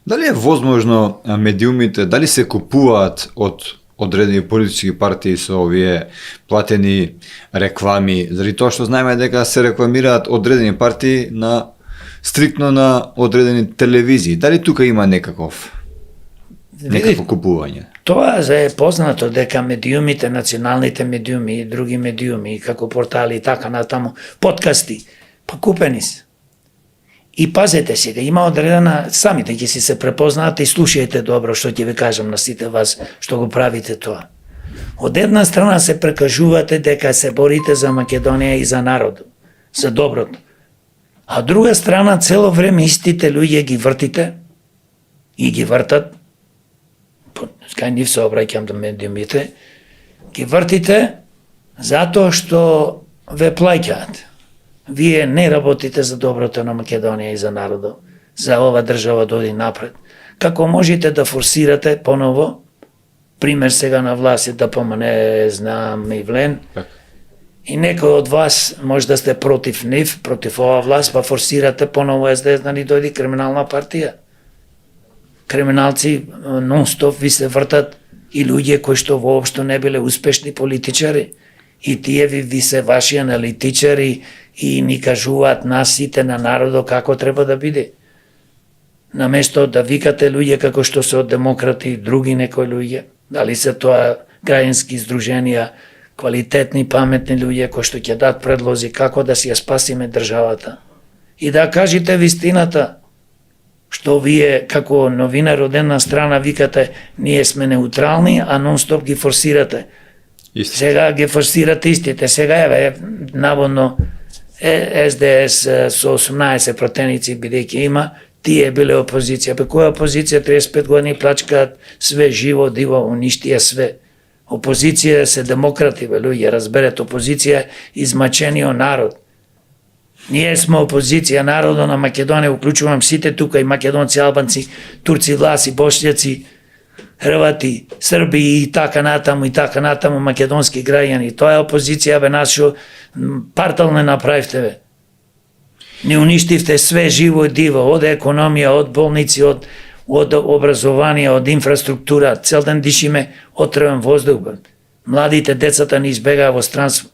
Дали е возможно медиумите, дали се купуваат од одредени политички партии со овие платени реклами, заради тоа што знаеме дека се рекламираат одредени партии стриктно на одредени телевизии. Дали тука има некакво купување? Тоа е познато дека медиумите, националните медиуми и други медиуми, како портали и така натаму, подкасти, па купени се. И пазете сега, има одредена, самите ќе си се препознаат и слушајте добро што ќе ви кажам на сите вас што го правите тоа. Од една страна се прекажувате дека се борите за Македонија и за народ, за доброто. А од друга страна цело време истите луѓе ги вртите и ги вртат, кај нив се обраќам до медиумите, ги вртите затоа што ве плаќаат. Вие не работите за доброто на Македонија и за народот, за ова држава да оди напред. Како можете да форсирате поново, пример сега на власт да помане, знам, Ивлен, и некој од вас може да сте против нив, против ова власт, па форсирате поново СДС да ни дојде криминална партија. Криминалци нон-стоп ви се вртат и луѓе кои што воопшто не биле успешни политичари. И тие ви се ваши аналитичари и ни кажуваат нас сите на народот како треба да биде. Наместо да викате луѓе како што се од демократи, други некои луѓе, дали се тоа граѓански издруженија, квалитетни, паметни луѓе кои што ќе дадат предлози како да си ја спасиме државата. И да кажете вистината, што вие како новинар од една страна викате ние сме неутрални, а нон-стоп ги форсирате. Истите. Сега ги форсирате истите. Сега еве наводно СДС со 18 пратеници бидејќи има, тие биле опозиција. Бе која опозиција 35 години плачкаат све живо, диво, уништија све. Опозиција се демократи, бе луѓе, разберете, опозиција е измачениот народ. Ние сме опозиција, народот на Македонија, уклучувам сите тука, и македонци, албанци, турци, власи, бошљаци, Хрвати, Срби и така натаму, македонски граѓани. Тоа е опозиција, бе, нас шо партал не направивте, бе. Не уништивте све живо и диво, од економија, од болници, од образование, од инфраструктура. Цел ден дишиме отревен воздух, бе. Младите, децата не избегаа во странство.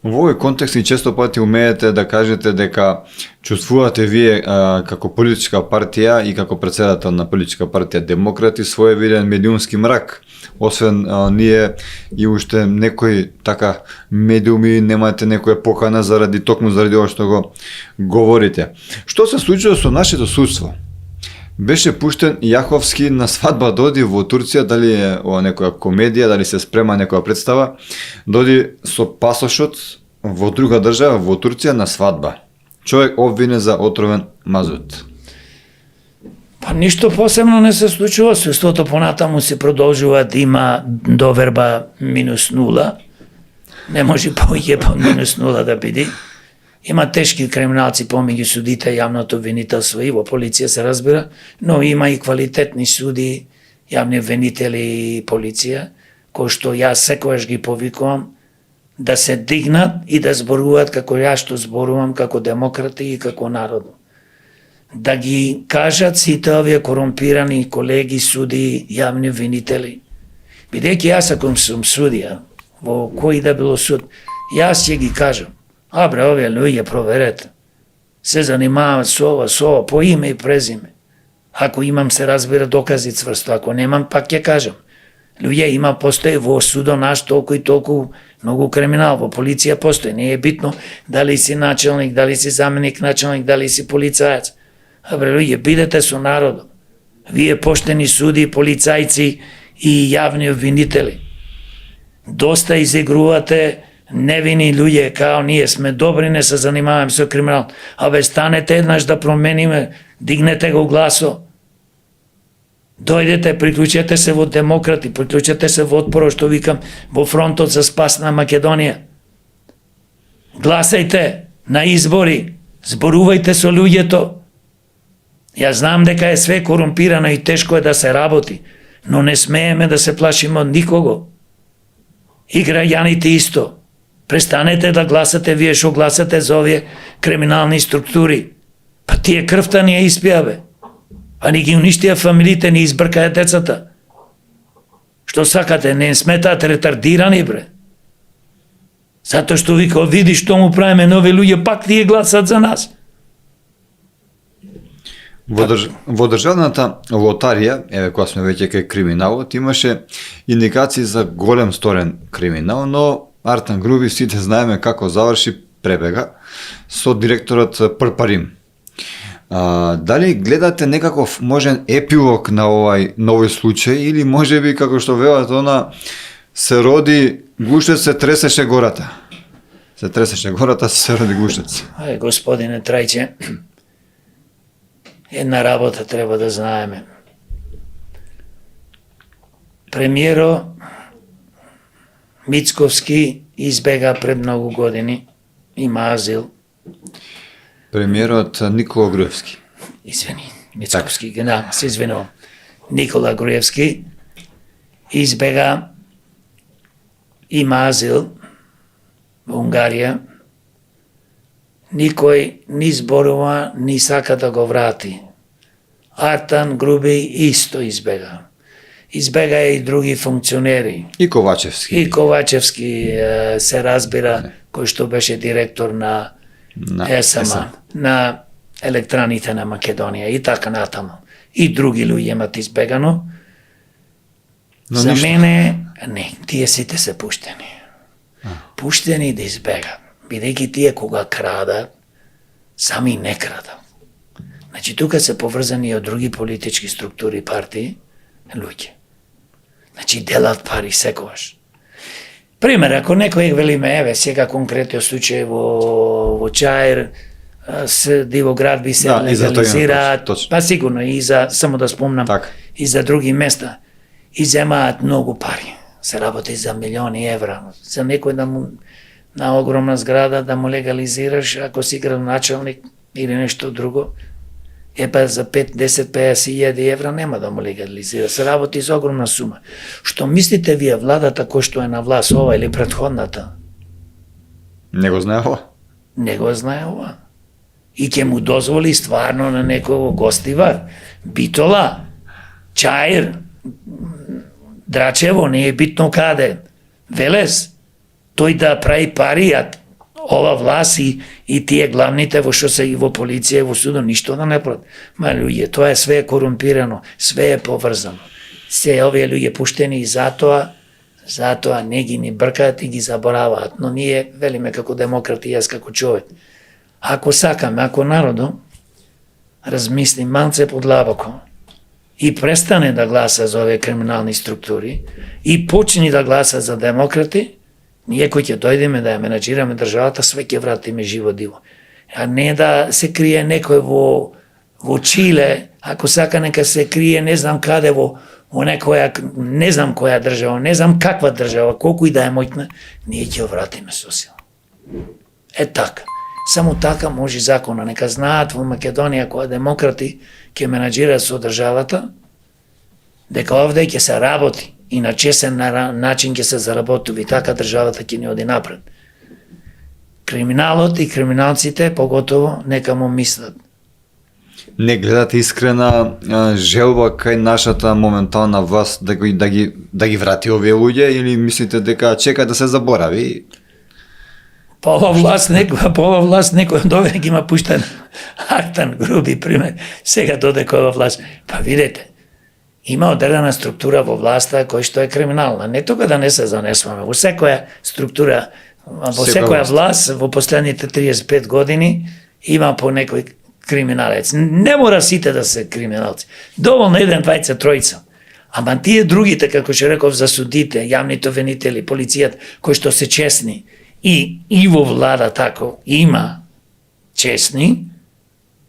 Во овој контекст и често пати умеете да кажете дека чувствувате вие како политичка партија и како председател на политичка партија Демократи своевиден медиумски мрак. Освен ние и уште некои така медиуми немате некоја покана токму заради ова што го говорите. Што се случува со нашето судство? Беше пуштен Јаховски на свадба, доди во Турција, дали е ова некоја комедија, дали се спрема некоја представа, доди со пасошот во друга држава, во Турција, на свадба. Човек обвинен за отровен мазут. Па ништо посебно не се случува, суството понатаму се продолжува да има доверба -0. Не може повеќе по -0 да биде. Има тешки криминалци помеѓу судите, јавното обвинителство и во полиција се разбира, но има и квалитетни суди, јавни обвинители и полиција, кои што јас секогаш ги повикувам да се дигнат и да зборуваат како јас што зборувам како демократи и како народ. Да ги кажат сите овие корумпирани колеги, суди, јавни обвинители. Бидејќи јас ако сум судија, во кој да било суд, јас ќе ги кажам. Бре, овие луѓе проверете. Се занимаваат со ова, по име и презиме. Ако имам, се разбира, докази цврсто, ако немам, пак ќе кажам. Луѓе постои во судо наш толку и толку многу криминал, во полиција постои. Не е битно дали си начелник, дали си заменик начелник, дали си полицаец. Бре, луѓе, бидете со народот. Вие поштени суди, полицајци и јавни обвинители. Доста изигрувате невини луѓе, као ние сме добри, не се занимаваме со криминал. Станете еднаш да промениме, дигнете го гласо. Дојдете, приклучете се во Демократи, приклучете се во Отпоро, што викам, во фронтот за спас на Македонија. Гласајте на избори, зборувајте со луѓето. Ја знам дека е све корумпирано и тешко е да се работи, но не смееме да се плашиме од никого. И граѓаните исто. Престанете да гласате вие што гласате за овие криминални структури. Па тие крвта ни ја испија, бе. А ни ги уништија фамилите, ни избркаја децата. Што сакате, не сметаат ретардирани, бре. Затоа што вика, види што му правиме нови луѓе, пак тие гласат за нас. Во државната лотарија, еве кога сме веќе кај криминалот, имаше индикации за голем сторен криминал, но Артан Груби сите знаеме како заврши, пребега со директорот Прпарим. Дали гледате некаков можен епилог на овој случај или можеби како што велат се роди гуштец, се тресеше гората. Се тресеше гората, се роди гуштец. Господине Трајче, една работа треба да знаеме. Премиеро Мицковски избега пред многу години, има азил. Премиерот Никола Груевски. Извини, Мицковски, да, се извинувам. Никола Груевски избега, има азил во Унгарија. Никој ни зборува, ни сака да го врати. Артан Груби исто избега. Избега и други функционери. И Ковачевски. И Ковачевски се разбира, кој што беше директор на ЕСМА, на електраните на Македонија и така натаму. И други луѓе имат избегано. За мене, не, тие сите се пуштени. Пуштени да избегат. Бидејќи тие кога крадат, сами не крадат. Значи, тука се поврзани и од други политички структури и партии, луѓе. Значи, делат пари секогаш. Пример, ако некој велиме, еве, сега конкретниот случај во Чаир, се дивоградби се Да, и за тоа има легализираат, точно. па сигурно и за, само да спомнам, Така. и за други места, и земаат многу пари. Се работи за милиони евра. За некој да му на огромна зграда да му легализираш, ако си градоначалник или нешто друго, па за 5, 10, 50 илјади евра нема да му легализира. Се работи за огромна сума. Што мислите вие, владата кој што е на власт, ова или претходната, Не го знае ова. не го знае ова. И ќе му дозволи стварно на некого гостива, битола, чаир, Драчево, не е битно каде, Велес, тој да прави пари, а ова власт и тие главните во што се и во полиција и во судо ништо да не прават. Ма луѓе, тоа е све корумпирано, све е поврзано. Се овие луѓе пуштени и затоа не ги ни бркаат и ги забораваат. Но ние велиме како демократи, јас како човек, ако сакаме, ако народо размисли малце подлабоко и престане да гласа за овие криминални структури и почни да гласа за демократи, ние кои ќе дојдеме да ја менаџираме државата, све ќе вратиме живо диво. А не да се крие некој во Чиле, ако сака нека се крие не знам каде во некоја, не знам која држава, не знам каква држава, колку и да е моќна, ние ќе ја вратиме со сила. Е така. Само така може закона. Нека знаат во Македонија која демократи ќе менаџираат со државата, дека овде ќе се работи и на чесен начин ќе се заработува и така државата ќе ни оди напред. Криминалот и криминалците поготово нека му мислат. Не гледате искрена желба кај нашата моментална власт да ги врати овие луѓе или мислите дека чека да се заборави? По ова власт некој од овие ги има пуштен Актан, груби пример, сега додека ова власт. Па видете, има одредена структура во власта која што е криминална. Не тука да не се занесваме. Во секоја структура, во секоја власт во последните 35 години има по некој криминалец. Не мора сите да се криминалци. Доволно еден, двајца, тројца. Ама тие другите, како што реков за судите, јавните обвинители, полицијата, кои што се честни, и во влада тако има честни,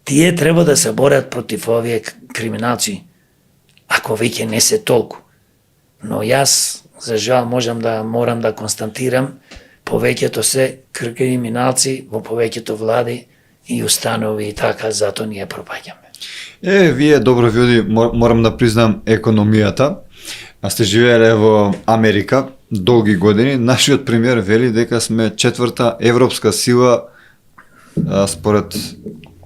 тие треба да се борат против овие криминалци, ако веќе не се толку. Но јас, за жал, морам да констатирам, повеќето се криминалци во повеќето влади и установи и така, зато ние пропаѓаме. Вие добро види, морам да признам економијата. А сте живееле во Америка долги години. Нашиот премиер вели дека сме четврта европска сила според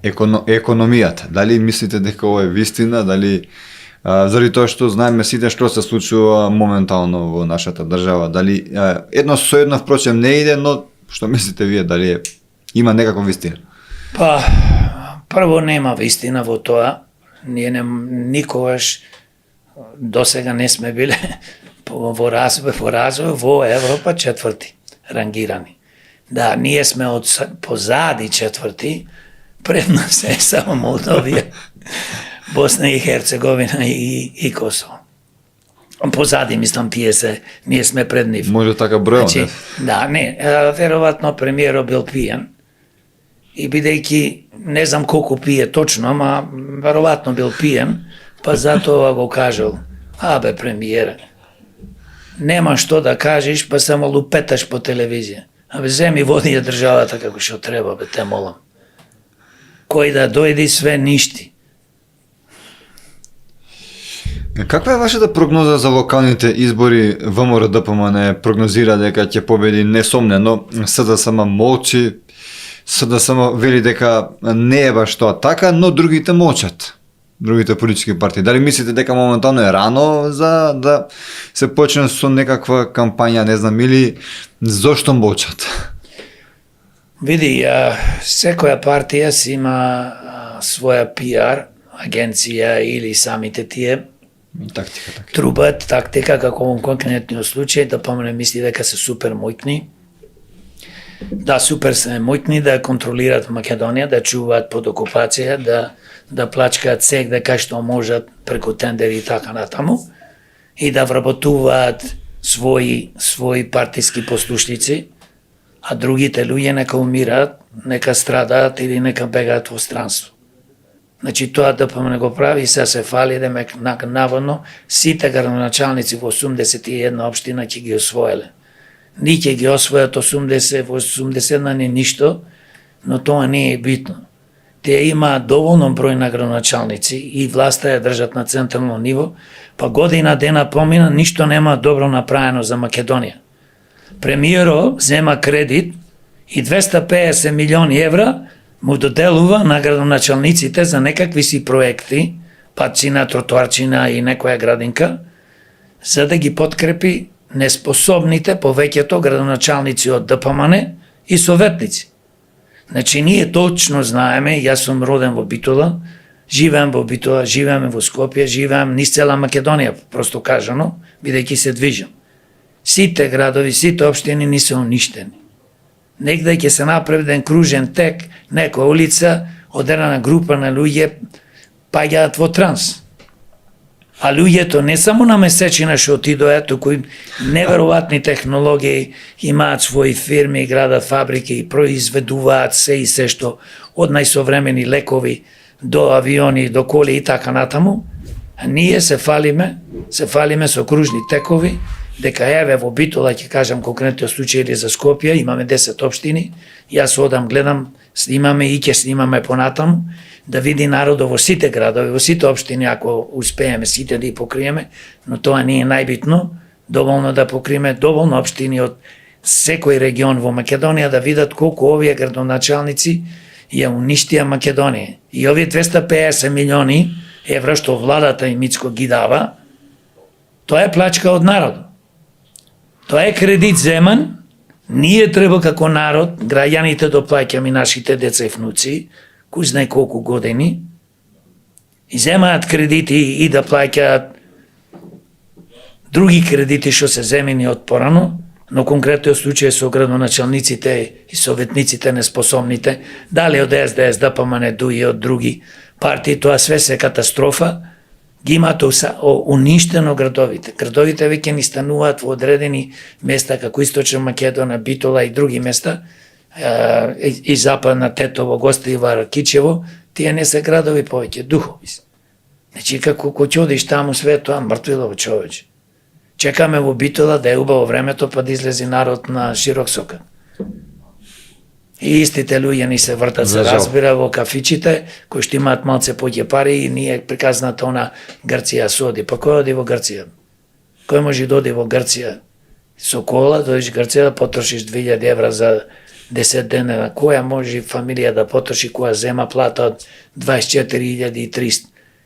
економијата. Дали мислите дека ова е вистина, дали заради тоа што знаеме сите што се случува моментално во нашата држава, дали едно со едно впрочем не иде, но што мислите вие, дали има некаква вистина? Па, прво нема вистина во тоа. Ние никогаш досега не сме биле во развој во Европа четврти рангирани. Да, ние сме позади четврти, пред нас е само Молдовија, Босна и Херцеговина и Косово. Позади, мислам, ние сме пред нив. Може така бројано. Значи, да, не, веројатно премиерот бил пијан и бидејќи не знам колку пие точно, ама веројатно бил пијан, па затоа го кажал, абе премиер, нема што да кажеш, па само лупеташ по телевизија. Абе земи води ја државата како што треба, бе, те молам. Кој да дојди све ништи. Каква е вашата прогноза за локалните избори? ВМРО-ДПМН прогнозира дека ќе победи несомнено, СДСМ молчи, СДСМ вели дека не е баш тоа така, но другите молчат. Другите политички партии. Дали мислите дека моментално е рано за да се почне со некаква кампања, не знам, или зошто молчат? Види, секоја партија си има своја PR агенција или самите тие Тактика. трубат тактика, како во конкретниот случај, да помне мисли дека се супер моќни. Да, супер се моќни да контролираат Македонија, да чуваат под окупација, да плачкаат сек дека што можат преку тендери и така натаму, и да вработуваат своји партиски послушници, а другите луѓе нека умираат нека страдаат или нека бегаат во странство. Значи тоа ДПМН го прави и се фали дека наводно сите градоначалници во 81 општина ќе ги освоеле. Ни ќе ги освојат 80, во 80 не ништо, но тоа не е битно. Те имаат доволно број на градоначалници и власта ја држат на централно ниво, па година дена помина, ништо нема добро направено за Македонија. Премиерот зема кредит и 250 милиони евра му доделува на градоначалниците за некакви си проекти, патчина, тротоарчина и некоја градинка, за да ги подкрепи неспособните повеќето градоначалници од ДПМН и советници. Значи, ние точно знаеме, јас сум роден во Битола, живеам во Битола, живеаме во Скопје, живеам низ цела Македонија, просто кажано, бидејќи се движам. Сите градови, сите општини не се уништени. Негде ќе се направи еден кружен тек, некоја улица, одредена група на луѓе паѓаат во транс. А луѓето не само на месечина што отидоа, туку неверојатни технологии, имаат своји фирми, градат фабрики и произведуваат се и се што од најсовремени лекови до авиони, до коли и така натаму. А ние се фалиме со кружни текови, дека еве во Битола, ќе кажам конкретниот случај или за Скопје, имаме 10 општини, јас одам, гледам, снимаме и ќе снимаме понатаму, да види народот во сите градови, во сите општини, ако успееме сите да ги покриеме, но тоа не е најбитно, доволно да покриеме доволно општини од секој регион во Македонија да видат колку овие градоначалници ја уништија Македонија. И овие 250 милиони евра што владата и Мицко ги дава, тоа е плачка од народот. Тоа е кредит земан, ние треба како народ, граѓаните доплаќаме нашите деца и внуци, кој знае колку години, и земаат кредити и да плаќаат други кредити што се земени од порано, но конкретниот случај со градоначалниците и советниците неспособните, дали од СДС, ДПМН, и од други партии, тоа све се катастрофа, ги имаат уништено градовите. Градовите веќе ни стануваат во одредени места, како Источна Македонија, Битола и други места, и Западна Тетово, Гостивар, Ракичево, тие не се градови повеќе, духови се. Значи, како ќе одиш таму, све тоа мртвило човече. Чекаме во Битола да е убаво времето, па да излези народ на широк сокат. И истите луѓе ни се вртат, се разбира, во кафичите, кои што имаат малце поќе пари и ние приказната она Грција соди. Па кој оди во Грција? Кој може да оди во Грција? Со кола, дојдеш Грција да потрошиш 2000 евра за 10 дена. Која може фамилија да потроши која зема плата од 24.300?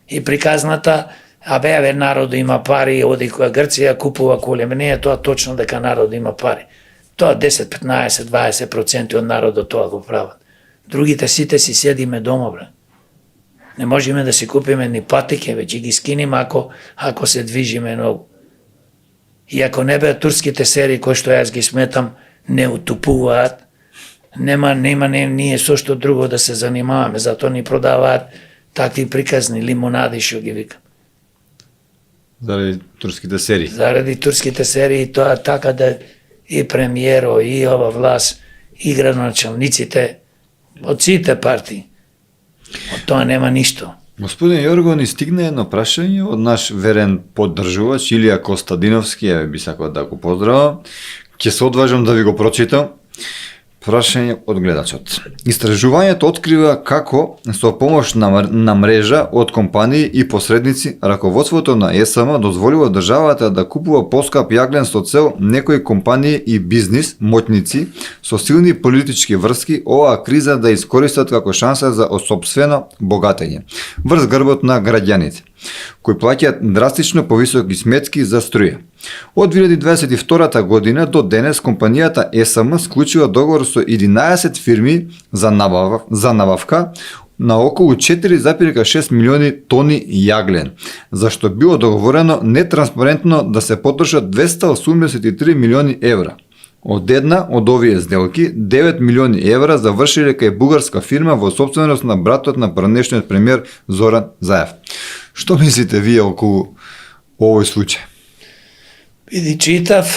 И приказната, еве народот има пари, оди која Грција купува коле. Не е тоа точно дека народот има пари. Тоа 10, 15, 20% од народот тоа го прават. Другите сите си седиме дома, бре. Не можеме да си купиме ни патике, веќе ги скиниме ако се движиме многу. И ако не бе турските серии кои што јас ги сметам не утупуваат, нема ние со што друго да се занимаваме, затоа ни продаваат такви приказни лимонади што ги викам. Заради турските серии. Заради турските серии тоа така да и премиеро, и ова власт, и градоначалниците, од сите партии. Од тоа нема ништо. Господин Јорго, ни стигна едно прашање од наш верен поддржувач Илија Костадиновски, ја би сакал да го поздравам. Ќе се одважам да ви го прочитам. Прашање од гледачот. Истражувањето открива како со помош на мрежа од компании и посредници, раководството на ЕСМ дозволува државата да купува поскап јаглен со цел некои компании и бизнис моќници со силни политички врски оваа криза да искористат како шанса за осопствено богатење врз грбот на граѓаните, кои плаќаат драстично повисоки сметки за струја. Од 2022 година до денес компанијата ЕСМ склучува договор со 11 фирми за набавка на околу 4,6 милиони тони јаглен, зашто било договорено нетранспарентно да се потрошат 283 милиони евра. Од една од овие сделки, 9 милиони евра завршиле кај бугарска фирма во собственост на братот на пранешниот премиер Зоран Заев. Што мислите вие околу овој случај? Види, читав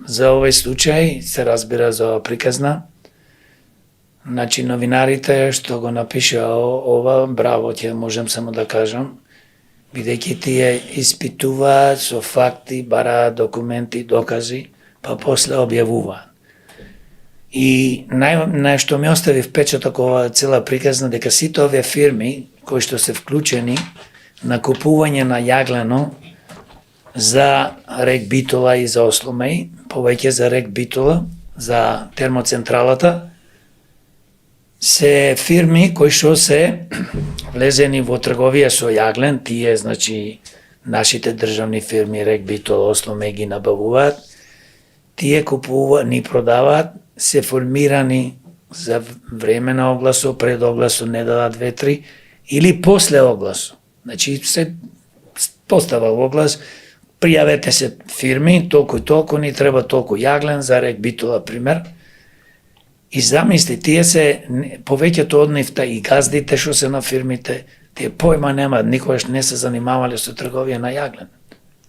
за овој случај, се разбира за ова приказна. Значи, новинарите што го напиша ова, браво, ќе можем само да кажам, бидејќи тие испитуваат со факти, бараат документи, докази, па после објавуваат. И што ми остави впечаток ова цела приказна, дека сите овие фирми кои што се вклучени на купување на јаглено за Рек Битола и за Осломеј, повеќе за Рек Битола, за термоцентралата, се фирми кои што се влезени во трговија со јаглен, тие, значи, нашите државни фирми Рек Битола, Осломеј ги набавуваат, тие купуваат, ни продаваат, се формирани за време на огласо, пред огласо, недела 2-3, или после огласо. Значи, се постава оглас, пријавете се фирми, толку и толку, ни треба толку јаглен за Рек Битола, пример. И замисли, тие се, повеќето од нивта и газдите што се на фирмите, тие појма нема, никогаш не се занимавале со трговија на јаглен.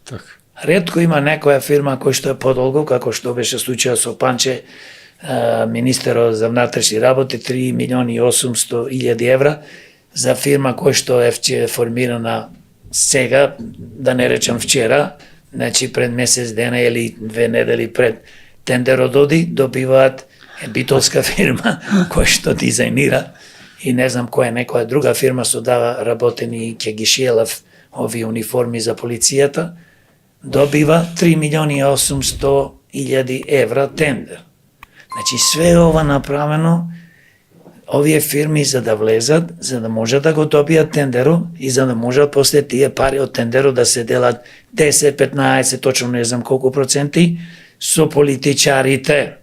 Така. Ретко има некоја фирма кој што е подолго, како што беше случајот со Панче, министерот за внатрешни работи, 3.800.000 евра за фирма кој што е формирана сега, да не речам вчера, значи пред месец дена или 2 недели пред тендерот оди, добиваат битолска фирма која што дизајнира и не знам која некоја друга фирма што дава работени, ќе ги шиелав овие униформи за полицијата, добива 3.800.000 евра тендер. Значи све ова направено, овие фирми за да влезат, за да можат да го добијат тендерот и за да можат после тие пари од тендерот да се делат 10, 15, точно не знам колку проценти, со политичарите,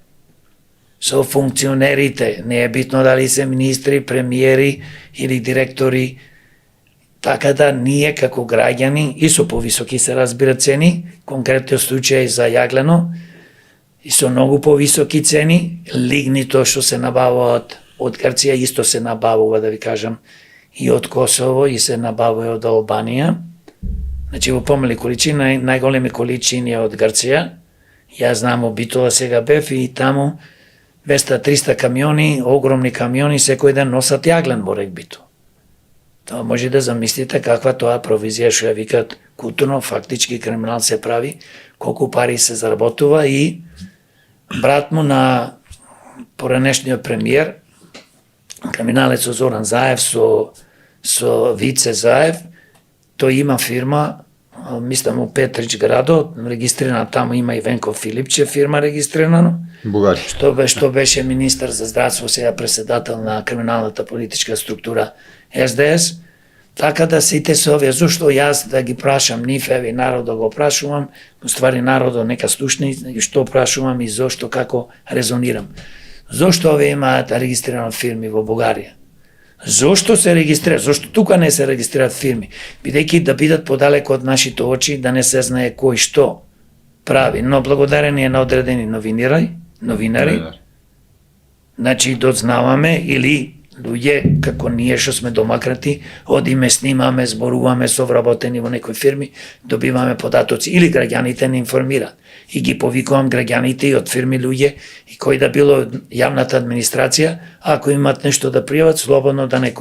со функционерите, не е битно дали се министри, премиери или директори, така да ние како граѓани и со повисоки се разбира цени, конкретно случај за јаглено, и со многу повисоки цени, лигнито што се набавуваат од Грција, исто се набавува, да ви кажам, и од Косово, и се набавува од Албанија. Значи во помали количини, најголеми количини од Грција. Ја знам во Битола сега бев и таму 200-300 камиони, огромни камиони, секој ден носат јаглен во Рек Битола. Тоа може да замислите каква тоа провизија што ја викат културно, фактички криминал се прави, колку пари се заработува и брат му на поранешниот премиер, криминалецот Зоран Заев со Вице Заев, тој има фирма, мислам у Петрич градот, регистрирана таму, има и Венко Филипче фирма регистрирана, Бугарија. Што беше министар за здравство, сега председател на криминалната политичка структура СДС, така да сите се овие, зашто јас да ги прашам нив, еви народ да го прашувам, ствари народот нека слушни што прашувам и зошто, како резонирам. Зошто овие имаат регистрирани фирми во Бугарија? Зошто се регистрираат? Зошто тука не се регистрираат фирми? Бидејќи да бидат подалеку од нашите очи, да не се знае кој што прави, но благодарение на одредени новинари, значи дознаваме или луѓе како ние што сме домакрати, одиме, снимаме, зборуваме со вработени во некои фирми, добиваме податоци или граѓаните не информираат. И ги повикувам граѓаните и од фирми луѓе и кој да било јавната администрација, ако имат нешто да пријават, слободно да не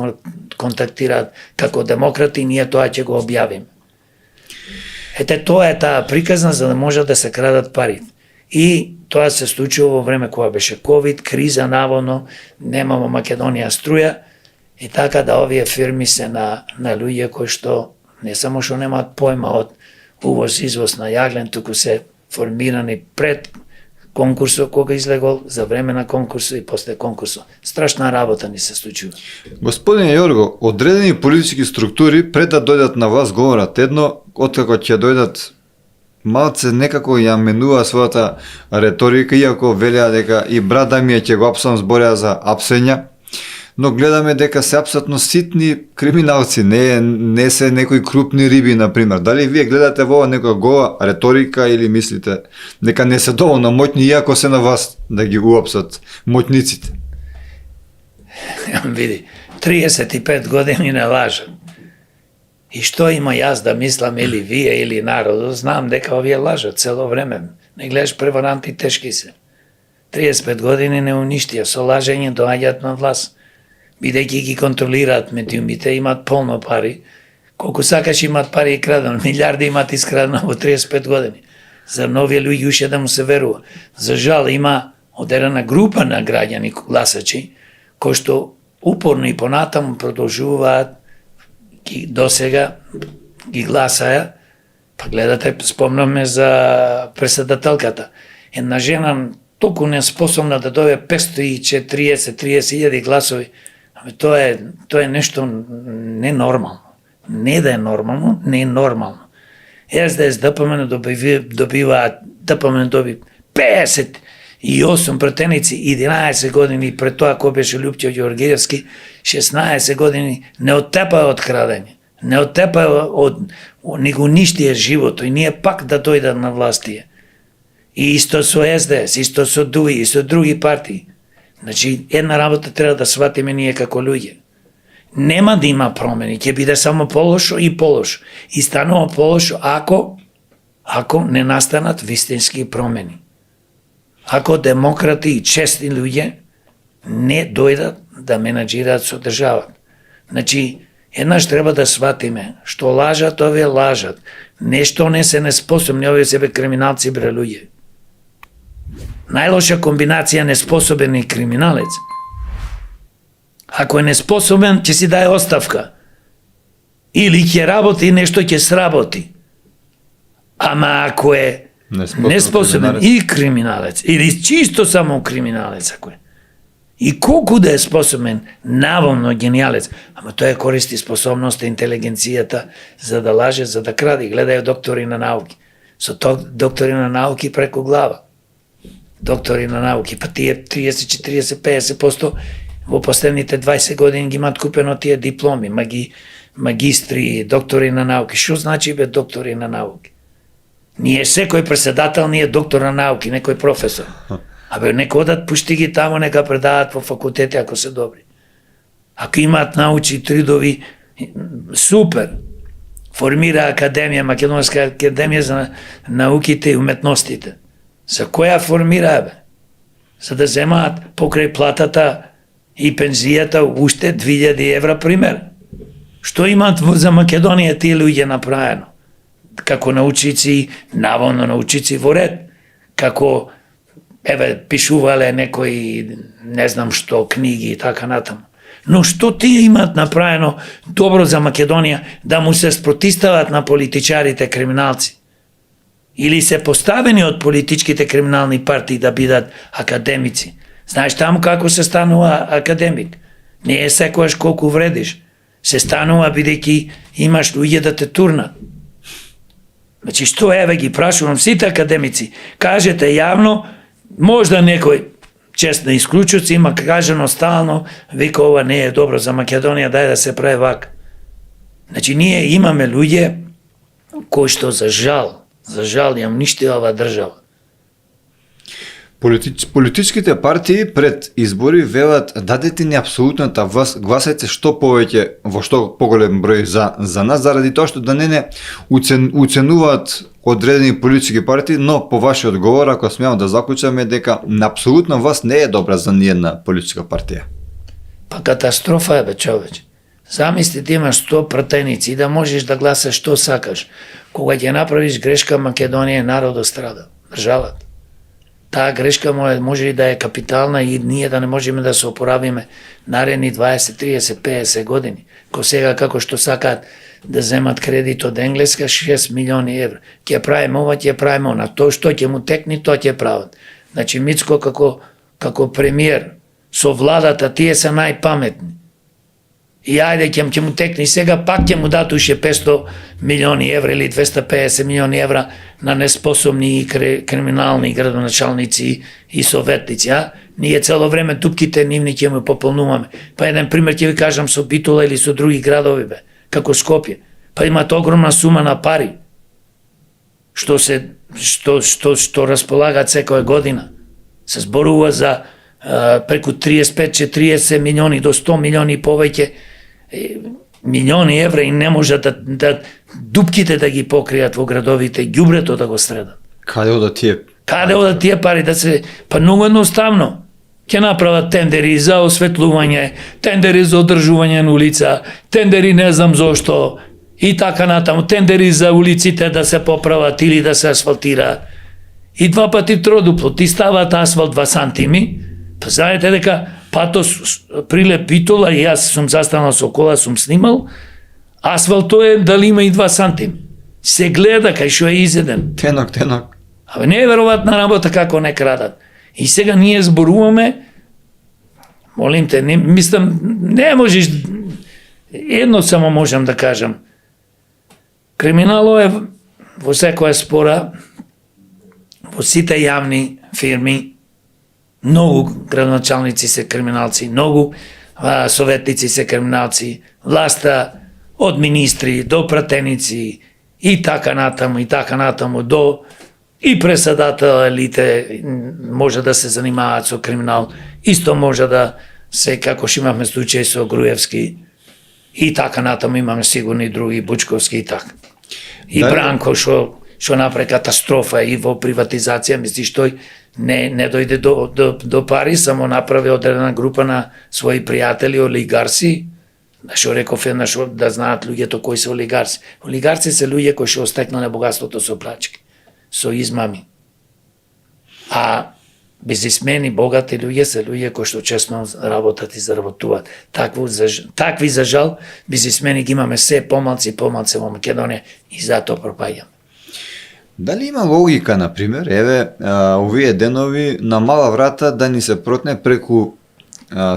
контактираат како демократи, ние тоа ќе го објавиме. Ете, тоа е таа приказна за да може да се крадат пари. И тоа се случува во време кога беше ковид, криза наводно, нема во Македонија струја, и така да овие фирми се на луѓе кои што не само што немаат појма од увоз-извоз на јаглен, туку се формирани пред конкурсот кога излегол, за време на конкурсот и после конкурсот. Страшна работа ни се случува. Господине Јорго, одредени политички структури пред да дојдат на власт говорат едно, откако ќе дојдат малце некако ја менува својата реторика, иако велеа дека и брат Дамија ќе го апсам, збореа за апсења, но гледаме дека се апсатно ситни криминалци, не се некои крупни риби, например. Дали вие гледате во некоја гова реторика или мислите дека не се доволно моќни, иако се на вас да ги уапсат моќниците? Види, 35 години не лажат. И што има јас да мислам или вие или народот, знам дека овие лажат цело време. Не гледаш преваранти тешки се. 35 години не уништија, со лажење доаѓаат на власт. Бидејќи ги контролираат медиумите, имаат полно пари, колку сакаш имаат пари и крадено, милиарди имаат искрадено во 35 години. За нови луѓе уште да му се верува. За жал има одредена група на граѓани, гласачи, кои што упорно и понатаму продолжуваат, досега ги гласаја, па гледате, спомнаме за председателката. Една жена толку неспособна да добие 540-30.000 гласови, тоа е нешто ненормално. Не да е нормално, не е нормално. СДС, ДПМН добиваат, ДПМН доби 58 претеници, 11 години пред тоа кој беше Лјупчо Ѓоргиевски, 16 години не оттепаа од крадење, не оттепаа не го уништија живото и ние пак да дојдат на властија. И исто со СДС, исто со ДУИ, и со други партии. Значи, една работа треба да сватиме ние како луѓе. Нема да има промени, ќе биде само полошо и полошо. И станува полошо ако не настанат вистински промени. Ако демократи и честни луѓе не дојдат да менаџираат со државата. Значи, еднаш треба да сватиме, што лажат, овие лажат. Нешто не се неспособни, овие себе криминалци, бре луѓе. Најлоша комбинација неспособен и криминалец. Ако е неспособен, ќе си даде оставка. Или ќе работи, нешто ќе сработи. Ама ако е неспособен и криминалец, или чисто само криминалец, ако е, и колку да е способен, наволно гениалец, ама тој користи способноста, интелигенцијата, за да лаже, за да кради. Гледај доктори на науки. Со доктори на науки преку глава. Доктори на науки, па тие 30, 40, 50% во последните 20 години ги имаат купено тие дипломи, магистри, доктори на науки. Што значи бе доктори на науки? Ние секој председател не е доктор на науки, некој професор. Абе, нека одат, пушти ги таму, нека предават во факултети ако се добри. Ако имаат научни трудови, супер. Формира академија, Македонска академија за науките и уметностите. За која формира, бе? За да земаат покрај платата и пензијата уште 2000 евра пример. Што имаат за Македонија тие луѓе направено? Како научици, наволно научици во ред. Како, пишувале некои, не знам што, книги и така натаму. Но што тие имаат направено добро за Македонија да му се спротистават на политичарите криминалци? Или се поставени од политичките криминални партии да бидат академици? Знаеш таму како се станува академик? Не е секојаш колку вредиш. Се станува бидејќи имаш луѓе да те турнат. Значи што ги прашувам сите академици, кажете јавно, можда некој честно исклучуци има кажано стално, вика ова не е добро за Македонија, дај да се прави вака. Значи ние имаме луѓе кои што за жал ја уништија оваа држава. Политичките партии пред избори велат дадете ни апсолутната власт, гласајте што повеќе во што поголем број за нас, заради тоа што да не уценуваат одредени политички партии, но по вашиот одговор, ако смеам да заклучаме, дека на апсолутна власт не е добра за ниедна политичка партија. Па катастрофа е, бе, човече. Замисли да имаш 100 пратеници и да можеш да гласаш што сакаш. Кога ќе направиш грешка, Македонија народот страда, државата. Таа грешка може и да е капитална и ние да не можеме да се опоравиме наредни 20, 30, 50 години. Ко сега како што сакаат да земат кредит од Енглеска 6 милиони евра. Ќе правиме ова, ќе правиме она. Тоа што ќе му текни, тоа ќе прават. Значи Мицко како премиер со владата тие се најпаметни. И ајде ќе му текни сега, пак ќе му дат уште 500 милиони евра или 250 милиони евра на неспособни и криминални градоначалници и советници, а? Ние цело време дупките нивни ќе му пополнуваме. Па еден пример ќе ви кажам со Битола или со други градови, бе, како Скопје. Па имат огромна сума на пари, што располагаат секоја година. Се зборува за преку 35-40 милиони до 100 милиони повеќе милиони евра и не може да дупките да ги покријат во градовите, ѓубрето да го средат. Каде одат тие Каде одат тие пари да се... Па многу едноставно. Ќе направат тендери за осветлување, тендери за одржување на улица, тендери не знам зошто, и така натаму, тендери за улиците да се поправат или да се асфалтира. И два пати тродупло, ти стават асфалт 2 сантими, па знаете дека патос прилеп Битола, и јас сум застанал со кола, сум снимал, асфалто е дали има и 2 сантими. Се гледа кај што е изеден. Тенок. Абе не е веројатна работа како не крадат. И сега ние зборуваме, молим те, мислам, не можеш, едно само можам да кажам. Криминало е во секоја спора, во сите јавни фирми, многу градоначалници се криминалци, многу советници се криминалци, власта од министри до пратеници и така натаму до и председателите може да се занимаваат со криминал, исто може да се, како што имавме случај со Груевски, и така натаму имаме сигурно и други, Бучковски и така. И Бранко што направи катастрофа и во приватизација, мислиш тој не дојде до пари, само направи одредена група на своји пријатели, олигарси, што реков еднаш да знаат луѓето кои се олигарси. Олигарси се луѓе кои што остекнале богатството со плачки, со измами. А бизнисмени, богати луѓе се луѓе кои што честно работат и заработуваат. Такви за жал бизнисмени ги имаме се помалци во Македонија и затоа пропаѓаме. Дали има логика, например, овие денови на мала врата да ни се протне преку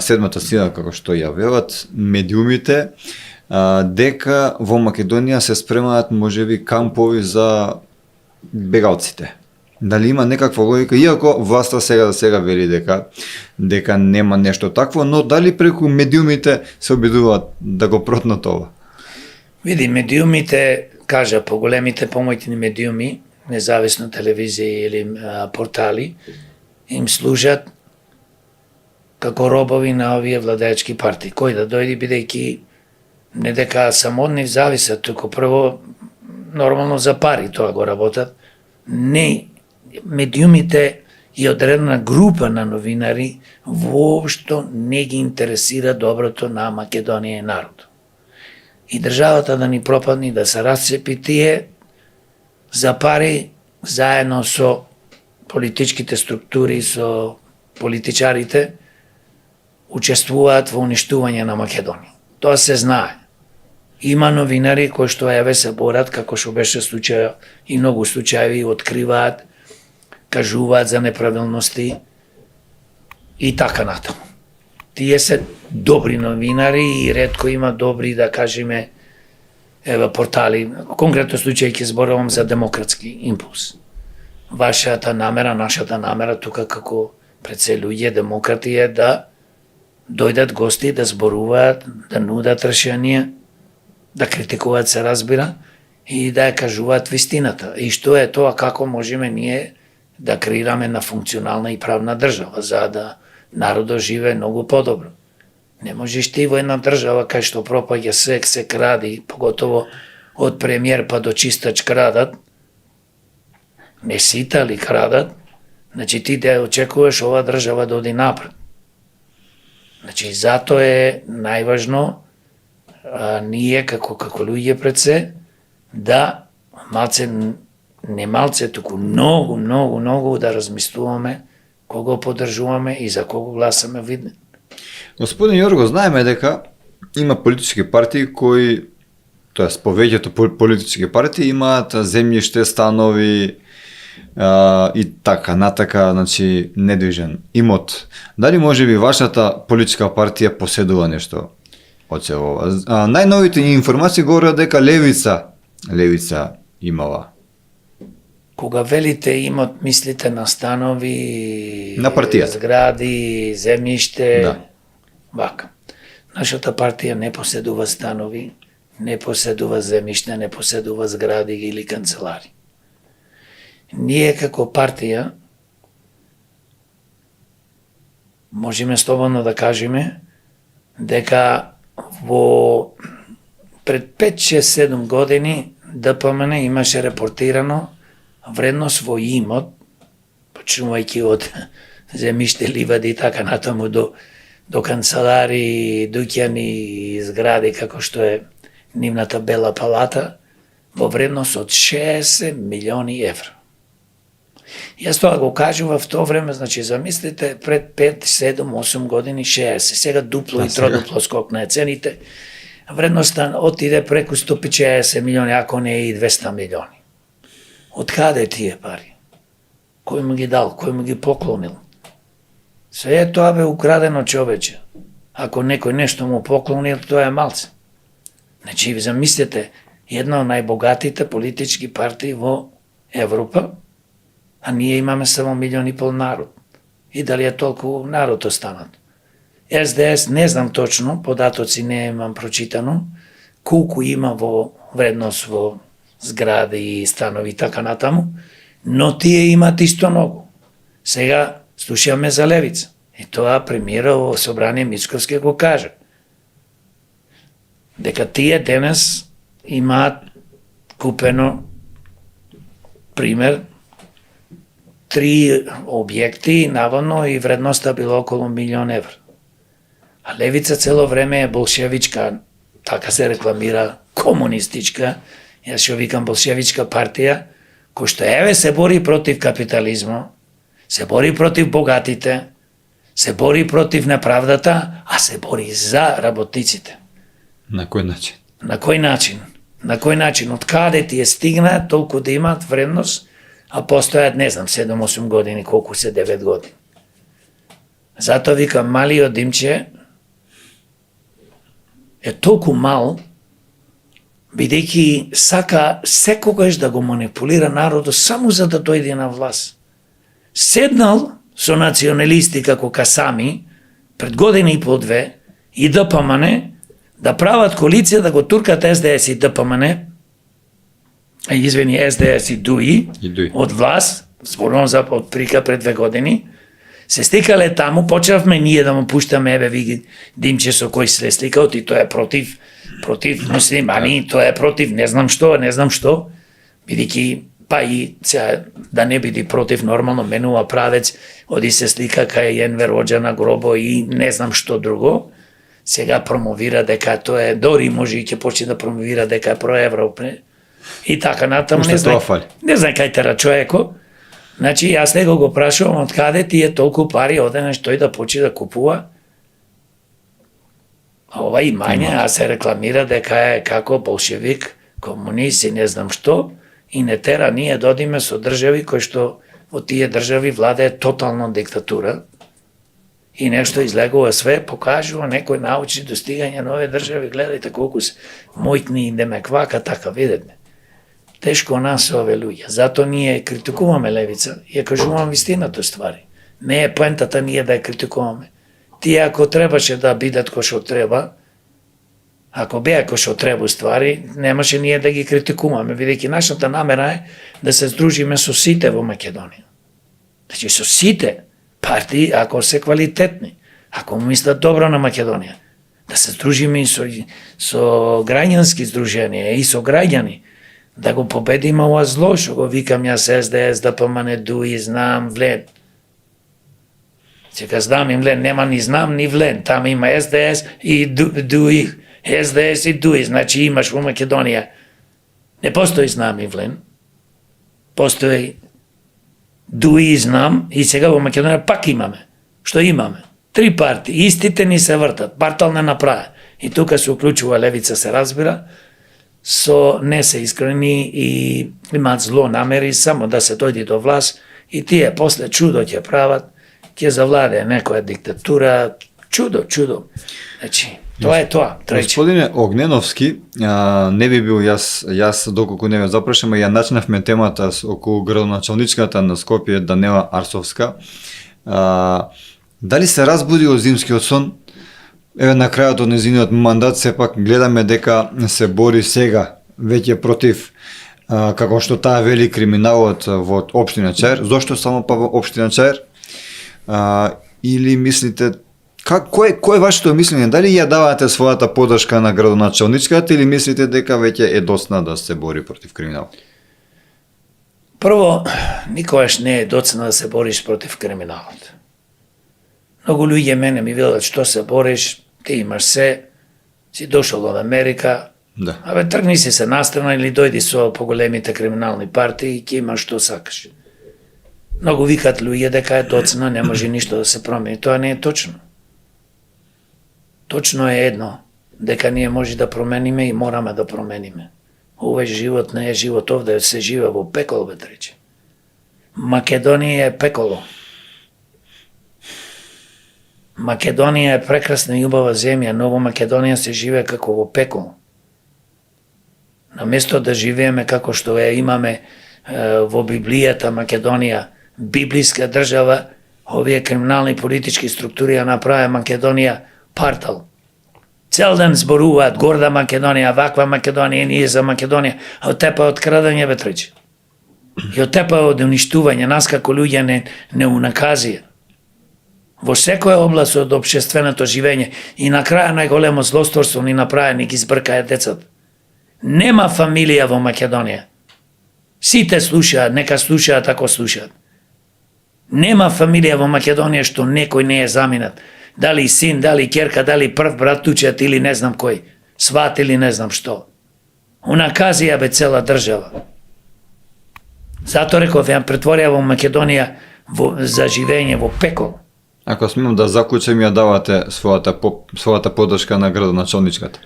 седмата сила, како што јавеват медиумите, дека во Македонија се спремаат можеби кампови за бегалците? Дали има некаква логика, иако власта сега вели дека нема нешто такво, но дали преку медиумите се обидуваат да го протнат ова? Види, медиумите, кажа, поголемите помојтни медиуми, независно телевизија или портали, им служат како робови на овие владеачки партии. Кој да дојде, бидејќи не дека само од нив зависат, туку прво нормално за пари тоа го работат. Не, медиумите и одредена група на новинари воопшто не ги интересира доброто на Македонија и народ. И државата да ни пропадне, да се расцепи, тие за пари заедно со политичките структури, со политичарите, учествуваат во уништување на Македонија. Тоа се знае. Има новинари кои што се борат, како што беше случај, и многу случаи откриваат, кажуваат за неправилности и така натаму. Тие се добри новинари и ретко има добри, да кажеме, портали. Конкретно случај ќе зборувам за Демократски импулс. Вашата намера, нашата намера тука како пред се луѓе демократи е да дојдат гости, да зборуваат, да нудат решенија, да критикуваат, се разбира, и да ја кажуваат вистината. И што е тоа, како можеме ние да креираме една функционална и правна држава, за да народот живее многу подобро. Не можеш ти во една држава кај што пропаѓа се кради, поготово од премиер па до чистач крадат, не сите, али крадат, значи ти да очекуваш ова држава да оди напред. Значи, затоа е најважно ние како луѓе пред се да малце, не малце, туку многу да размислуваме кого поддржуваме и за кого гласаме видно. Господин Јорго, знаеме дека има политички партии кои, тоест повеќето политички партии имаат земјиште, станови и така натака, значи недвижен имот. Дали можеби вашата политичка партија поседува нешто од се ова? Најновите информации говорат дека Левица имала. Кога велите имот, мислите на станови, на партија, згради, земјиште, да. Вака. Нашата партија не поседува станови, не поседува земјиште, не поседува згради или канцелари. Ние како партија можеме слободно да кажеме дека во пред 5-6-7 години ДПМН имаше репортирано вредност во имот почнувајќи од земјиште, ливади и така натаму до канцелари, дуќани и згради како што е нивната Бела палата во вредност од 60 милиони евра. Јас тоа го кажував в тоа време, значи замислите пред 5, 7, 8 години 60, сега дупло и тродупло скокна цените, вредноста отиде преку 150 милиони, ако не и 200 милиони. Од каде тие пари? Кој му ги дал, кој му ги поклонил? Се е тоа бе украдено човече. Ако некој нешто му поклонил, тоа е малце. Значи, ви замислете, една од најбогатите политички партии во Европа, а ние имаме само 1,5 милиони народ. И дали е толку народ останат? СДС, не знам точно, податоци не имам прочитано, колку има во вредност во згради и станови така натаму, но тие имат исто многу. Сега слушаме за левица. И тоа премиера во собрание Мицковски го каже. Дека тие денес имаат купено, пример, 3 објекти, наводно и вредноста било околу 1 милион евра. А левица цело време е болшевичка, така се рекламира, комунистичка, јас што викам болшевичка партија, кој што еве се бори против капитализма, се бори против богатите, се бори против неправдата, а се бори за работниците. На кој начин? На кој начин? На кој начин? Од каде ти е стигна толку да имаат вредност, а постојат, не знам, 7-8 години, колку се 9 години. Затоа викам, малиот Димче е толку мал, бидејќи сака секогаш да го манипулира народот само за да дојде на власт. Седнал со националисти како Касами пред година и по 2 и ДПМН да прават коалиција да го туркат СДС и ДПМН, СДС и ДУИ од власт, зборувам за од прика пред 2 години, се стикале таму, почнавме ние да му пуштаме, еве ви Димче со кој се сликал, и тоа е против муслимани, тоа е против не знам што, бидејќи па и сега да не биде против, нормално менува правец, оди се слика кај Енвер Оџа на гробо и не знам што друго, сега промовира дека тоа е, дори може и ќе почне да промовира дека е проевропне, и така натаму, не знам кај тера човеко. Значи, јас него го прашувам од каде ти е толку пари, оденеш тој да почне да купува. А ова имање, а се рекламира дека е како болшевик, комунист и не знам што, и не тера ние додиме со држави кои што во тие држави владее тотална диктатура и нешто излегува све, покажува некои научни достигања на овие држави, гледајте колку се мојтни и демеквака, така видете. Тешко нас се овие луѓе. Зато ние критикуваме левица и ја кажувам вистината ствари. Не е поентата ние да ја критикуваме. Тие ако требаше да бидат кој што треба, ако беа кој што треба ствари, немаше ние да ги критикуваме, бидејќи нашата намера е да се здружиме со сите во Македонија. Значи со сите партии, ако се квалитетни, ако мислат добро на Македонија, да се здружиме и со граѓански здруженија и со граѓани, да го победиме ова зло, што го викам јас СДС, ДПМН, ДУИ, знам, влен. Сега знам и влен, нема ни знам ни влен, там има СДС и ДУИ, СДС и ДУИ, значи имаш во Македонија. Не постои знам и влен, постои ДУИ и знам, и сега во Македонија пак имаме. Што имаме? 3 партии, истите ни се вртат, партал не направи. И тука се уклучува левица, се разбира, со не се искрени и имаат зло намери само да се дојде до власт и тие после чудо ќе прават, ќе завладее некоја диктатура, чудо. Значи, тоа е тоа. Господине Огненовски, не би бил јас доколку не ве запрашам, ја начнавме темата околу градоначалничката на Скопје Данела Арсовска. Дали се разбуди од зимскиот сон? Еве на крајот од незиниот мандат сепак гледаме дека се бори сега веќе против како што таа вели криминалот во општина Чаир. Зошто само па во општина Чаир? Или мислите кој е вашето мислење? Дали ја давате својата поддршка на градоначалничката или мислите дека веќе е доцна да се бори против криминалот? Прво, никогаш не е доцна да се бориш против криминалот. Многу луѓе мене ми велат што се бориш, ти имаш се, си дошол од Америка, Да. абе тргни си се настрана или дојди со поголемите криминални партии и ќе имаш што сакаш. Многу викат луѓе дека е доцна, не може ништо да се промени. Тоа не е точно. Точно е едно, дека ние може да промениме и мораме да промениме. Овој живот не е живот, овде се живе во пекол, бе трече. Македонија е пеколо. Македонија е прекрасна и убава земја, но во Македонија се живее како во пекол. Наместо да живееме како што ја имаме во Библијата Македонија, библиска држава, овие криминални политички структури ја направи Македонија партал. Цел ден зборуваат горда Македонија, ваква Македонија, ние за Македонија, а од тепа од крадење, бе трече. И од тепа од уништување, нас како луѓе не унаказија. Во секоја област од општественото живење и на краја најголемо злосторство ни направи, ни ги збркаја децата. Нема фамилија во Македонија. Сите слушаат, нека слушаат ако слушаат. Нема фамилија во Македонија што некој не е заминат. Дали син, дали ќерка, дали прв брат тучет или не знам кој, сват или не знам што. Унаказија бе цела држава. Зато реков, ја претворија во Македонија за живење во пекол. Ако смеам да заклучам, ја давате својата поддршка на градоначалничката.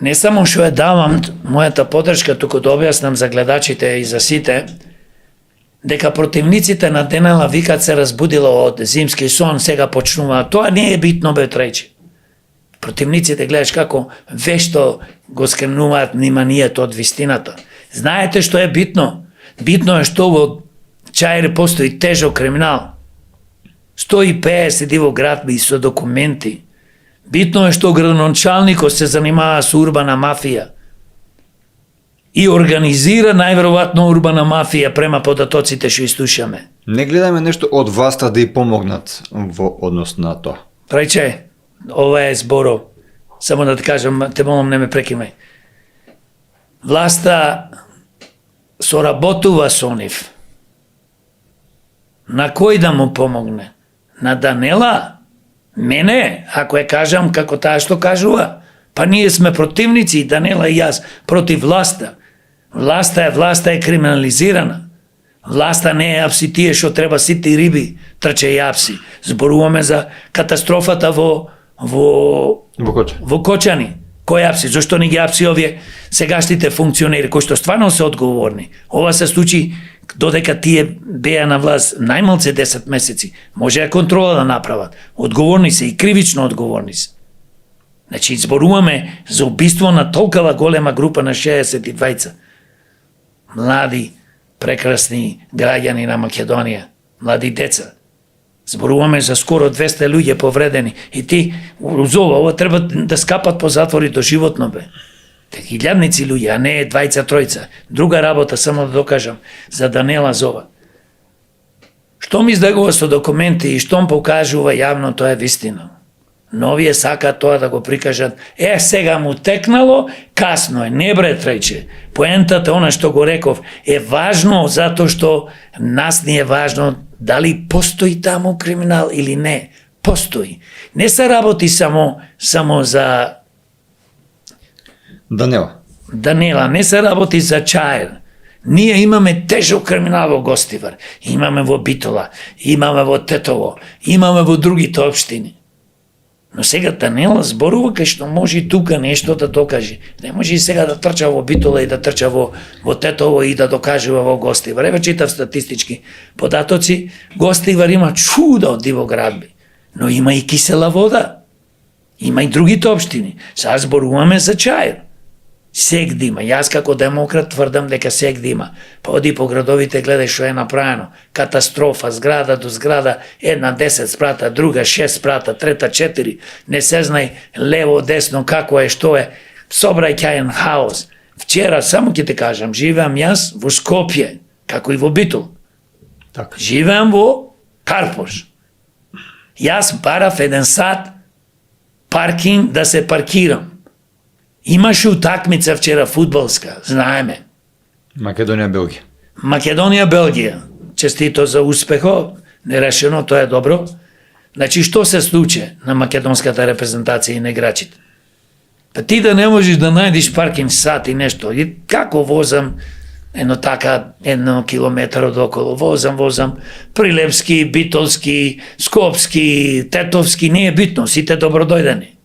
Не само што ја давам мојата поддршка, туку да објаснам за гледачите и за сите, дека противниците на Денела викат се разбудила од зимски сон, сега почнуваат. Тоа не е битно, бе трајче. Противниците гледаш како вешто го скренуваат вниманието од вистината. Знаете што е битно? Битно е што во Чаир постои тежок криминал. 150 во градби со документи. Битно е што градоначалникот се занимава со урбана мафија и организира најверојатно урбана мафија према податоците што слушаме. Не гледаме нешто од власта да и помогнат во однос на тоа. Прајче, ова е зборов. Само да ти кажам, те молам не ме прекинувај. Власта соработува со нив. На кој да му помогне? На Данела? Мене, ако ја кажам како таа што кажува. Па ние сме противници, Данела и јас, против власта. Власта е криминализирана. Власта не е апси тие што треба сите риби трче и апси. Зборуваме за катастрофата во Кочани. Кој апси? Зошто не ги апси овие сегашните функционери кои што стварно се одговорни? Ова се случи додека тие беа на власт најмалце 10 месеци. Може ја контрола да направат. Одговорни се и кривично одговорни се. Значи, зборуваме за убиство на толкова голема група на 62 млади, прекрасни граѓани на Македонија, млади деца. Зборуваме за скоро 200 луѓе повредени. И ти, ова треба да скапат по затвори до животно, бе. Илјадници луѓе, а не 2-3. Друга работа, само да докажам, за Данела Зова. Штом издагува со документи и штом покажува јавно, тоа е вистина. Но овие сакаат тоа да го прикажат. Сега му текнало, касно е, не бре трајче. Поентата, она што го реков, е важно затоа што нас ни е важно дали постои таму криминал или не. Постои. Не се работи само за Данела, не се работи за Чаир. Ние имаме тежок криминал во Гостивар, имаме во Битола, имаме во Тетово, имаме во другите општини. Но сега Данела зборува кај што може и тука нешто да докаже. Не може и сега да трча во Битола и да трча во Тетово и да докажува во Гостивар. Еве читав статистички податоци, Гостивар има чудо од диво градби, но има и кисела вода. Има и другите општини. Сега зборуваме за Чаир. Сек да има. Јас како демократ тврдам дека сек да има. Па оди по градовите, гледај што е направено. Катастрофа, зграда до зграда, една 10 спрата, друга 6 спрата, трета 4. Не се знај лево, десно, како е, што е. Собраќаен хаос. Вчера, само ќе те кажам, живеам јас во Скопје, како и во Битол. Так. Живеам во Карпош. Јас барав 1 сат паркинг да се паркирам. Имаше утакмица вчера фудбалска, знаеме. Македонија-Белгија. Македонија, Белгија. Честито за успехо, нерешено, тоа е добро. Значи, што се случи на македонската репрезентација и на играчите? Па ти да не можеш да најдеш паркинг сат и нешто. И како возам едно километар од около, возам, Прилепски, Битолски, Скопски, Тетовски, не е битно, сите добродојдени.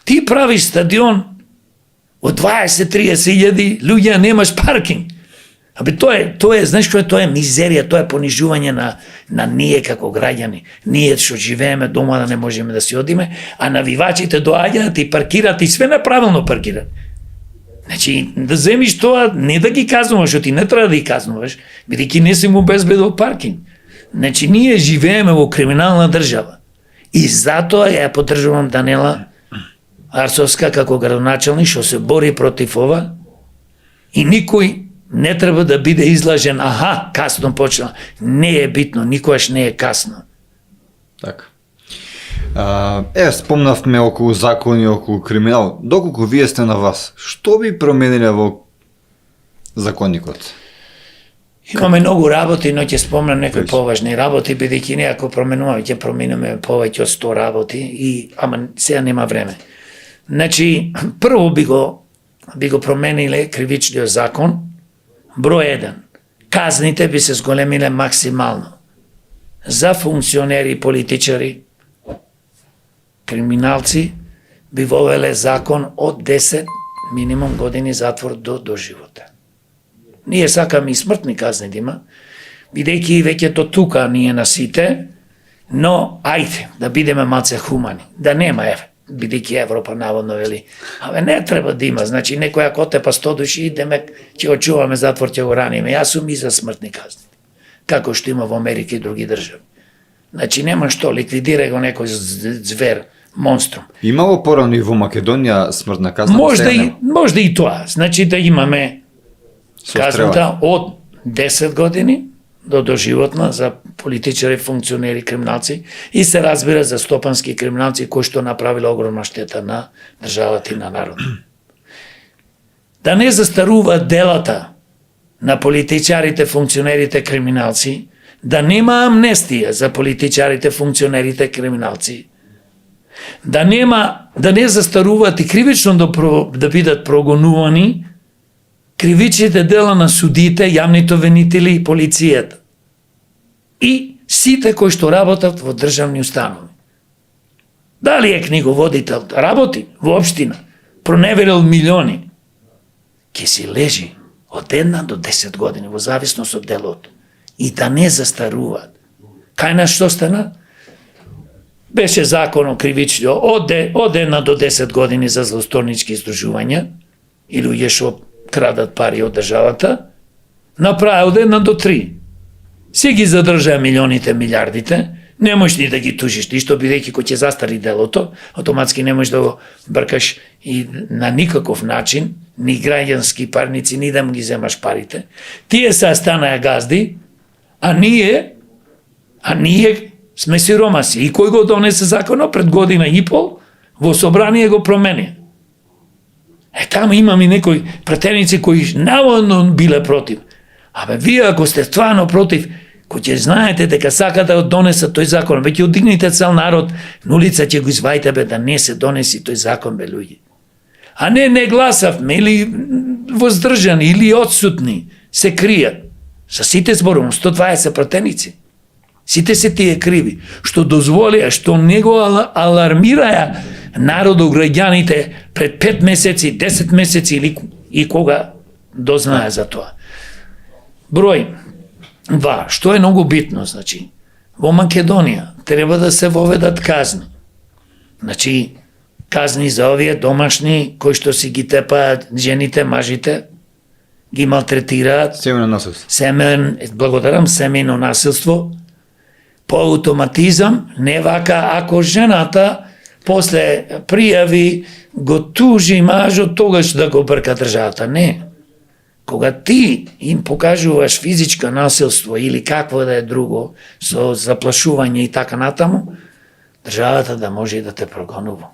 Ти правиш стадион од 20-30 илјади луѓе, а немаш паркинг. Абе, тоа е, знаеш што е, тоа е мизерија, тоа е понижување на ние како граѓани. Ние што живееме дома да не можеме да си одиме, а навивачите доаѓаат и паркираат и све неправилно паркираат. Значи, да земиш тоа, не да ги казнуваш, што ти не треба да ги казнуваш, бидејќи не си му обезбедил паркинг. Значи, ние живееме во криминална држава. И затоа ја поддржувам Данела Арцовска како градоначелник, што се бори против ова, и никој не треба да биде излажен, касно почна. Не е битно, никогаш не е касно. Така. Спомнавме околу закони, околу криминал. Доколку вие сте на вас, што би промениле во законникот? Имаме многу работи, но ќе спомнам некои поважни работи, бидејќи не ако променуваме, ќе промениме повеќе од 100 работи, ама сега нема време. Значи, прво би го промениле кривичниот закон. Број 1. Казните би се зголемиле максимално. За функционери и политичари, криминалци, би вовеле закон од 10 минимум години затвор до доживота. Ние сакаме и смртни казни да има, бидејќи веќе до тука ние на сите, но ајде да бидеме малце хумани, да нема бидејќи Европа наводно вели, не треба да има, значи некој ако отепа 100 души, идеме, ќе очуваме затвор, ќе го раниме. Јас сум и за смртни казни, како што има во Америка и други држави. Значи нема што, ликвидира го некој звер, монструм. Имало порано и во Македонија смртна казна? Можда и тоа, значи да имаме казната од 10 години до доживотна за политичари, функционери, криминалци и се разбира за стопански криминалци кои што направиле огромна штета на државата и на народот. Да не застарува делата на политичарите, функционерите, криминалци, да нема амнестија за политичарите, функционерите, криминалци, да не застаруваат и кривично да бидат прогонувани кривичните дела на судите, јавните обвинители и полицијата. И сите кои што работат во државни установи. Дали е книговодител, работи во општина, проневерил милиони, ќе си лежи од 1 до 10 години, во зависност од делото. И да не застаруваат. Кај нас што стана? Беше закон о кривични од 1 до 10 години за злосторнички издружувања и луѓе што крадат пари од државата, направи од 1 до 3. Си ги задржаа милионите, милиардите, не можеш ни да ги тужиш ништо, бидејќи кој ќе застари делото, автоматски не можеш да го бркаш и на никаков начин, ни граѓански парници, ни да му ги земаш парите. Тие се станаа газди, а ние сме сиромаси. И кој го донесе законот пред година и пол, во собрание го промени. Таму имам и некои пратеници кои наводно биле против. Вие ако сте стварно против, кој ќе знаете дека сакате да донесат тој закон, веќе одигнете цел народ на улица, ќе го извајте да не се донеси тој закон, луѓе. А не гласавме, или воздржани, или отсутни, се кријат. За сите зборувам, 120 пратеници. Сите се тие криви, што дозволија, што не го алармираја народот, граѓаните пред 5 месеци, 10 месеци или и кога дознае за тоа. Број 2, што е многу битно, значи, во Македонија треба да се воведат казни. Значи, казни за овие домашни кои што си ги тепаат жените, мажите, ги малтретираат. Семејно насилство. Семејно насилство. По автоматизам, не вака, ако жената после пријави го тужи мажот, тогаш да го брка државата. Не. Кога ти им покажуваш физичко насилство или какво да е друго, со заплашување и така натаму, државата да може да те прогонува.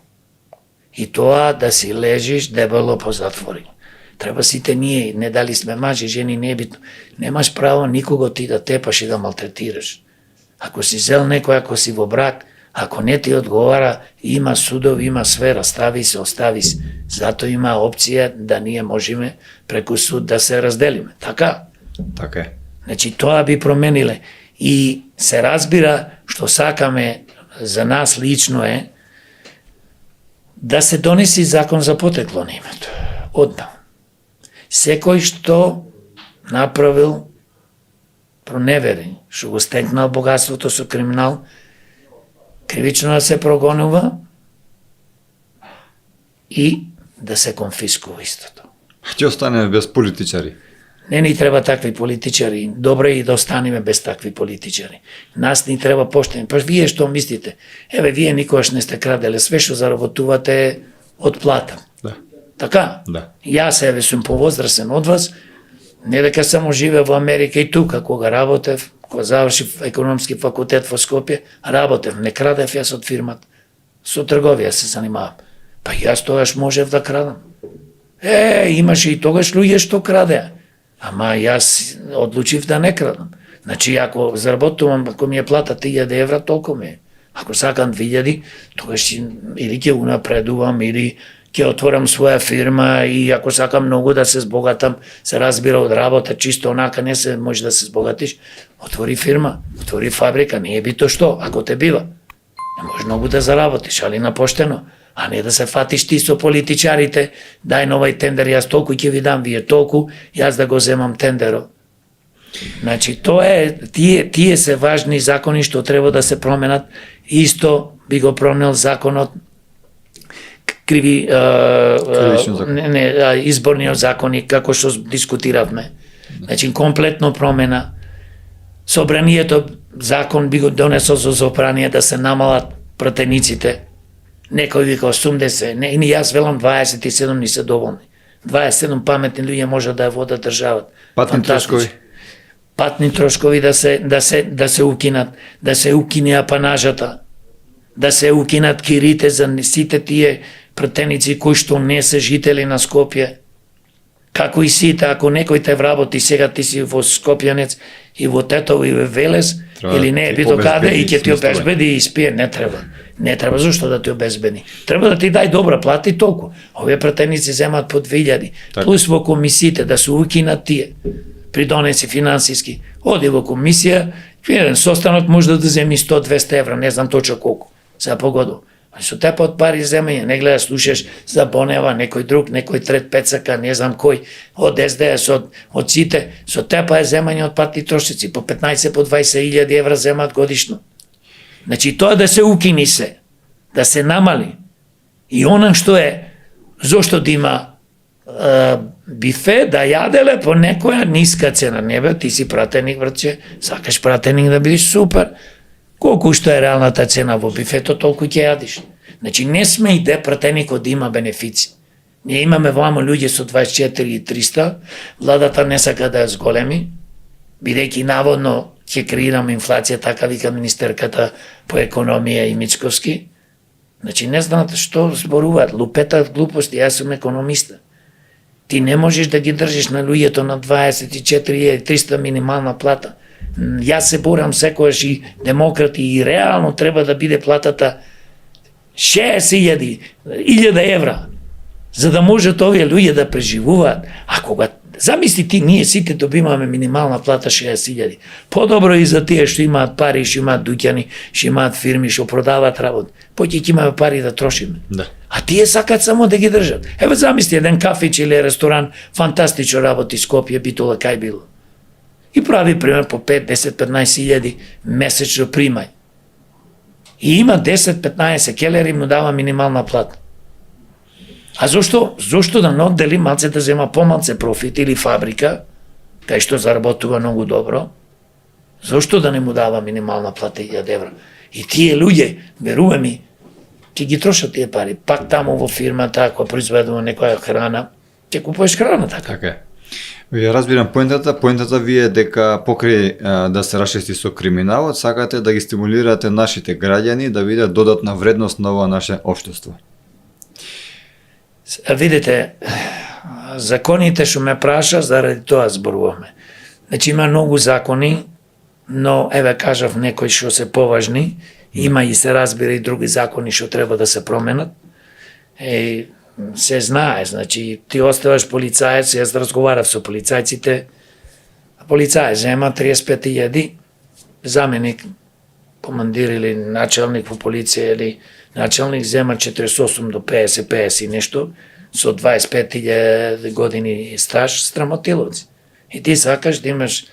И тоа да си лежиш дебело по затвори. Треба сите ние, не дали сме мажи, жени, не е битно. Немаш право никого ти да тепаш и да малтретираш. Ако си зел некој, ако си во брак, ако не ти одговара, има судови, има сфера, стави се, остави се. Зато има опција да ние можеме преку суд да се разделиме. Така? Така е. Значи, тоа би промениле. И се разбира што сакаме за нас лично е да се донеси закон за потекло на името. Одмah. Секој што направил проневери, што го стекнал богатството со криминал, кривично да се прогонува и да се конфискува истото. Ќе останеме без политичари. Не ни треба такви политичари. Добре и да останеме без такви политичари. Нас ни треба поштени. Па вие што мислите? Еве, вие никогаш не сте краделе. Све што заработувате од плата. Да. Така? Да. Јас еве сум повозрасен од вас. Не дека само живеа во Америка и тука, кога работев, кога завршив економски факултет во Скопје, работев, не крадев јас од фирмата. Со трговија се занимавам. Па јас тогаш можев да крадам. Имаше и тогаш луѓе што крадеа. Ама јас одлучив да не крадам. Значи, ако заработувам, ако ми е плата 1000 евра, толку ми е. Ако сакам 2000, тогаш или ќе унапредувам, или ќе отворам своја фирма и ако сакам многу да се збогатам, се разбира од работа, чисто онака не се може да се збогатиш, отвори фирма, отвори фабрика, не е бито што, ако те бива. Не може многу да заработиш, али на поштено. А не да се фатиш ти со политичарите, дај новај тендер, јас толку ќе ви дам, вие толку, јас да го земам тендерот. Значи, тоа е, тие се важни закони што треба да се променат. Исто би го променил законот изборниот закони, како што дискутиравме. Значи, комплетно промена. Собранието закон би го донесол за собрание да се намалат пратениците. Некој вика 80, не, и јас велам 27 ни се доволни. 27 паметни луѓе може да ја водат државата. Патни трошкови. Патни трошкови да се укинат, да се укине апанажата, да се укинат кирите за сите тие пратеници кои што не се жители на Скопје. Како и сите, ако некој те вработи сега, ти си во Скопјанец и во Тетово и во Велес, или не е бито каде и ќе ти обезбеди и спие, не треба. Не треба, зашто да ти обезбеди? Треба да ти дај добра плата и толку. Овие пратеници земат по 2000, плюс во комисиите да се укинат тие придонеси финансиски. Оди во комисија, еден состанок може да земи 100-200 евра, не знам точно колку, за погоду. Со тепа од пари земење, не гледаш, слушаш за Бонева, некој друг, некој трет пецака, не знам кој, од СДС, од сите, со тепа е земање од патни трошици, по 15, по 20.000 евра земат годишно. Значи, тоа да се укини се, да се намали. И она што е, зошто да има бифе, да јаделе по некоја ниска цена. Не бе, ти си пратеник, врче, сакаш пратеник да бидеш супер. Колку што е реалната цена во бифето, толку ќе јадиш. Значи, не сме и де пратеникот да има бенефици. Ние имаме вамо луѓе со 24.300, владата не сака да ја зголеми, бидејќи наводно ќе креираме инфлација, така вика министерката по економија и Мицковски. Значи, не знаат што зборуваат, лупетат глупости, јас сум економиста. Ти не можеш да ги држиш на луѓето на 24.300 минимална плата. Јас се борам секојаш и демократи и реално треба да биде платата 60.000 евра, за да можат овие луѓе да преживуваат. А кога замисли ти, ние сите добиваме минимална плата 60.000. Подобро и за тие што имаат пари, што имаат дуќани, што имаат фирми, што продаваат работи. Поќе имаме пари да трошиме. Да. А тие сакат само да ги држат. Еве замисли еден кафич или ресторан, фантастично работи Скопје, Битола, кај било. И прави пример по 5, 10, 15.000 месечно примај. И има 10-15 келери му дава минимална плата. А зошто? Зошто да не оддели малце да зема помалце профит или фабрика, кај што заработува многу добро? Зошто да не му дава минимална плата 1000 евра? И тие луѓе, веруваме ми, ќе ги трошат тие пари. Пак таму во фирмата, ако произведува некоја храна, ќе купуваш храна така. Така е. Ја разбирам поентата ви е дека покрај да се расчисти со криминалот, сакате да ги стимулирате нашите граѓани да видат додатна вредност на ова наше општество. Видите, законите што ме праша, заради тоа зборуваме. Значи има многу закони, но еве кажав некои што се поважни, има и се разбира и други закони што треба да се променат. Се знае, значи ти оставаш полицаец, јас разговарав со полицајците, полицаец зема 35.000, заменик, командир или началник во полиција или началник зема 48 до 50 и нешто, со 25.000 години стаж, страмотилоци. И ти сакаш да имаш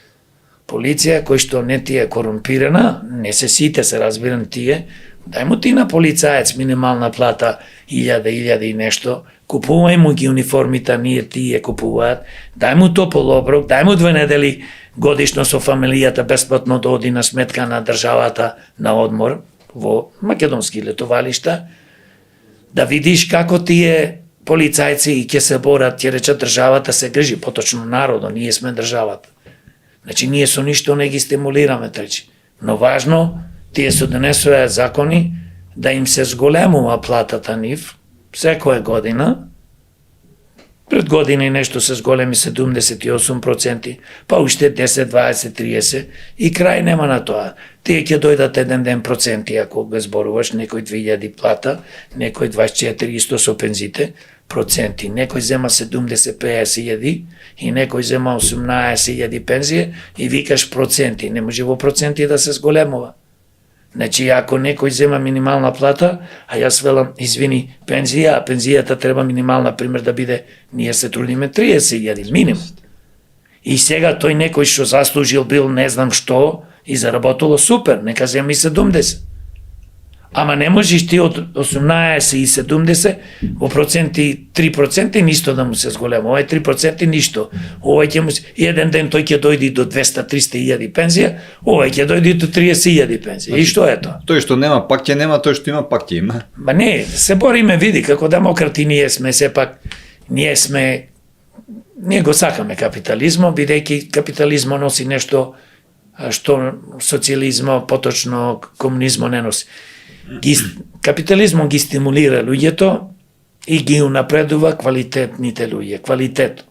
полиција кој што не ти е корумпирана, не се сите, се разбирам тие, дај му ти на полицаец минимална плата 1000 и нешто, купувај му ги униформите, ние тие купуваат, дај му топол оброк, дај му 2 недели годишно со фамилијата бесплатно да оди на сметка на државата на одмор во македонски летовалишта, да видиш како тие полицајци и ќе се борат, ќе речат државата се грижи, поточно народо, ние сме државата. Значи ние со ништо не ги стимулираме тречи. Но важно, тие се донесоа закони да им се зголемува платата нив секоја година. Пред година и нешто се зголеми 78%, па уште 10, 20, 30 и крај нема на тоа. Тие ќе дојдат еден ден проценти, ако го зборуваш, некој 2000 плата, некој 24 исто со пензите, проценти. Некој зема 70-50 и некој зема 18.000 пензија и викаш проценти. Не може во проценти да се зголемува. Значи, ако некој зема минимална плата, а јас велам, извини, пензија, а пензијата треба минимална, пример, да биде, ние се трудиме 30.000 минимум. И сега тој некој што заслужил бил не знам што и заработило супер, нека зема и 70. Ама не можеш ти од 18 и 70 во проценти 3% ништо да му се зголема. Овај 3% ништо. Овај ќе му еден ден тој ќе дојди до 200-300.000 пензија, овај ќе дојди до 30.000 пензија. И што е тоа? Тој што нема пак ќе нема, тој што има пак ќе има. Ба не, се бориме, види, како демократи ние сме сепак, ние го сакаме капитализмо, бидејќи капитализмо носи нешто што социјализмо, поточно комунизмо не носи. Капитализмот ги стимулира луѓето и ги унапредува квалитетните луѓе, квалитет.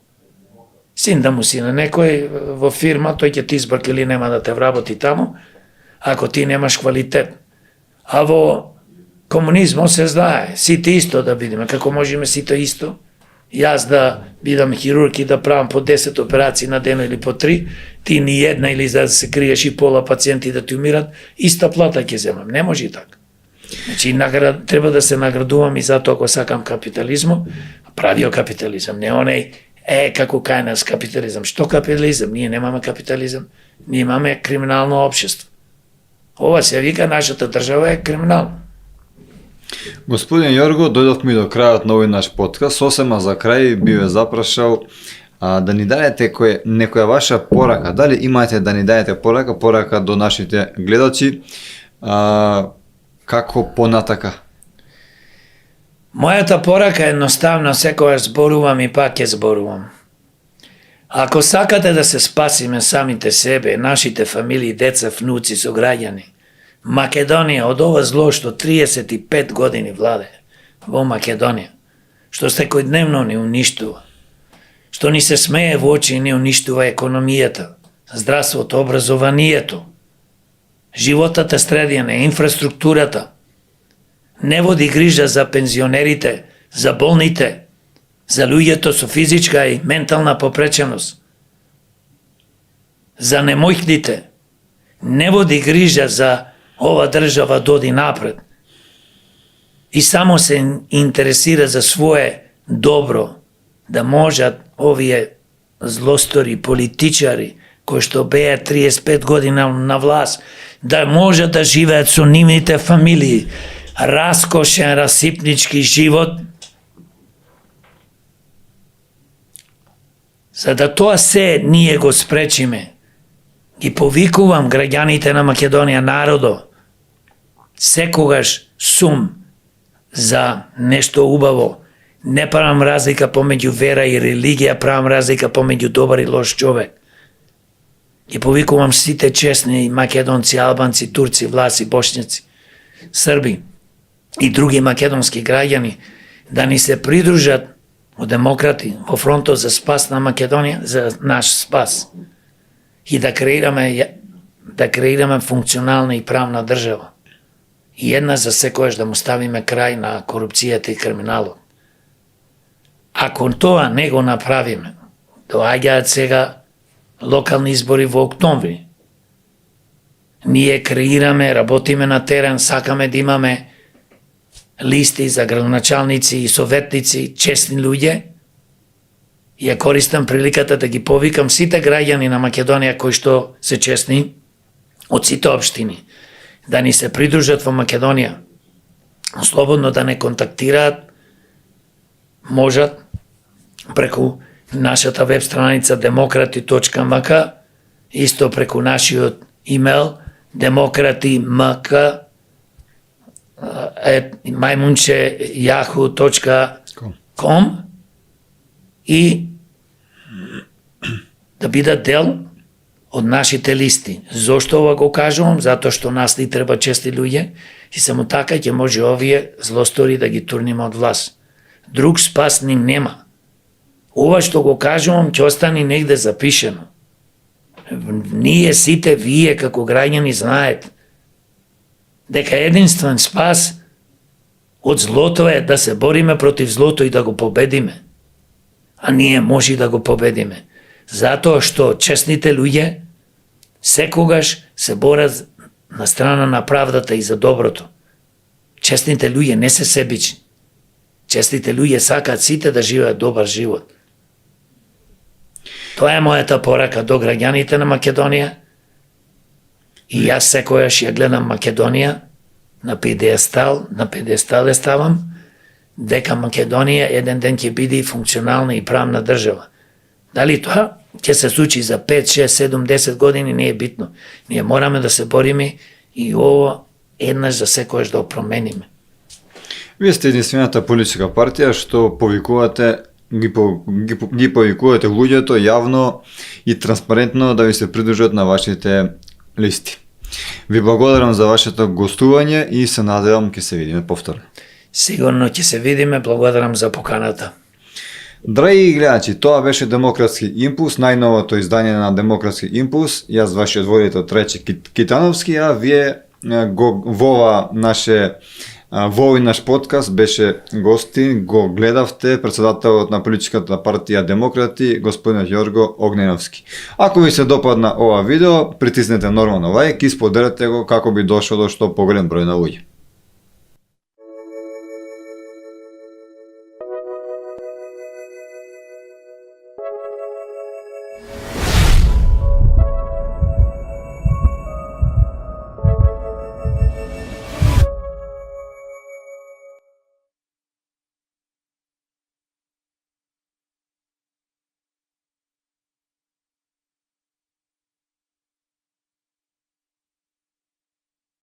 Син да му си на некој во фирма, тој ќе ти избрка или нема да те вработи таму, ако ти немаш квалитет. А во комунизмот се знае, сите исто да бидеме, како можеме сите исто. Јас да бидам хирург и да правам по 10 операции на ден или по 3, ти ни една или за да се криеш и пола пациенти да ти умират, иста плата ќе земам. Не може и така. Значи, треба да се наградувам и затоа ако сакам капитализмо, правио капитализам, не онеј, како кај нас капитализам. Што капитализам? Ние немаме капитализам, ние имаме криминално општество. Ова се вика, нашата држава е криминална. Господин Јорго, дојдовме до крајот на овој наш подкаст, сосема за крај би ве запрашал да ни дадете некоја ваша порака, дали имате да ни дадете порака до нашите гледачи, како понатака? Мојата порака е едноставно, секогаш зборувам и пак ќе зборувам. Ако сакате да се спасиме самите себе, нашите фамилии, деца, внуци, сограѓани, Македонија од ова зло што 35 години владе во Македонија, што секојдневно ни уништува, што ни се смее во очи и ни уништува економијата, здравството, образованието, животата средина, инфраструктурата, не води грижа за пензионерите, за болните, за луѓето со физичка и ментална попреченост, за немојкните, не води грижа за ова држава доди напред и само се интересира за свое добро, да можат овие злостори политичари кои што беа 35 година на власт, да можат да живеат со нивните фамилии, раскошен, расипнички живот, за да тоа се ние го спречиме. Ги повикувам граѓаните на Македонија, народо, секогаш сум за нешто убаво. Не правам разлика помеѓу вера и религија, правам разлика помеѓу добар и лош човек. Ги повикувам сите честни македонци, албанци, турци, власи, бошњаци, срби и други македонски граѓани да ни се придружат од демократи во фронтот за спас на Македонија, за наш спас. И да креираме функционална и правна држава. И една за секојаш да му ставиме крај на корупцијата и криминалот. Ако тоа не го направиме, доаѓаат сега локални избори во октомври. Ние креираме, работиме на терен, сакаме да имаме листи за градоначалници и советници, честни луѓе. И ја користам приликата да ги повикам сите граѓани на Македонија кои што се честни од сите општини, да ни се придружат во Македонија. Слободно да не контактираат, можат преку нашата веб страница demokrati.mk, исто преку нашиот имейл demokrati.mk@yahoo.com и да бидат дел од нашите листи. Зошто ова го кажувам? Затоа што нас ни треба чести луѓе и само така ќе може овие злостори да ги турниме од власт. Друг спас ни нема. Ова што го кажувам ќе остане негде запишено. Ние сите вие како граѓани знаете дека единствен спас од злото е да се бориме против злото и да го победиме. А ние може да го победиме. Затоа што честните луѓе секогаш се борат на страна на правдата и за доброто. Честните луѓе не се себични. Честните луѓе сакаат сите да живеат добар живот. Тоа е мојата порака до граѓаните на Македонија. И јас секојаш ја гледам Македонија на педестал ја ставам, дека Македонија еден ден ќе биде функционална и правна држава. Дали тоа ќе се случи за 5, 6, 7, 10 години, не е битно. Ние мораме да се бориме и ово еднаш за секојаш да опромениме. Вие сте единствената политичка партија што повикувате ги повикувате луѓето јавно и транспарентно да ви се придружат на вашите листи. Ви благодарам за вашето гостување и се надевам ќе се видиме повторно. Сигурно ќе се видиме, благодарам за поканата. Драги гледачи, тоа беше Демократски импулс, најновото издание на Демократски импулс. Јас вашиот водител Трајче Китановски, а вие во овој наш подкаст беше гостин, го гледавте председателот на политичката партија Демократи, господин Јорго Огненовски. Ако ви се допадна ова видео, притиснете нормално лајк и споделете го како би дошло до што поголем број на луѓе.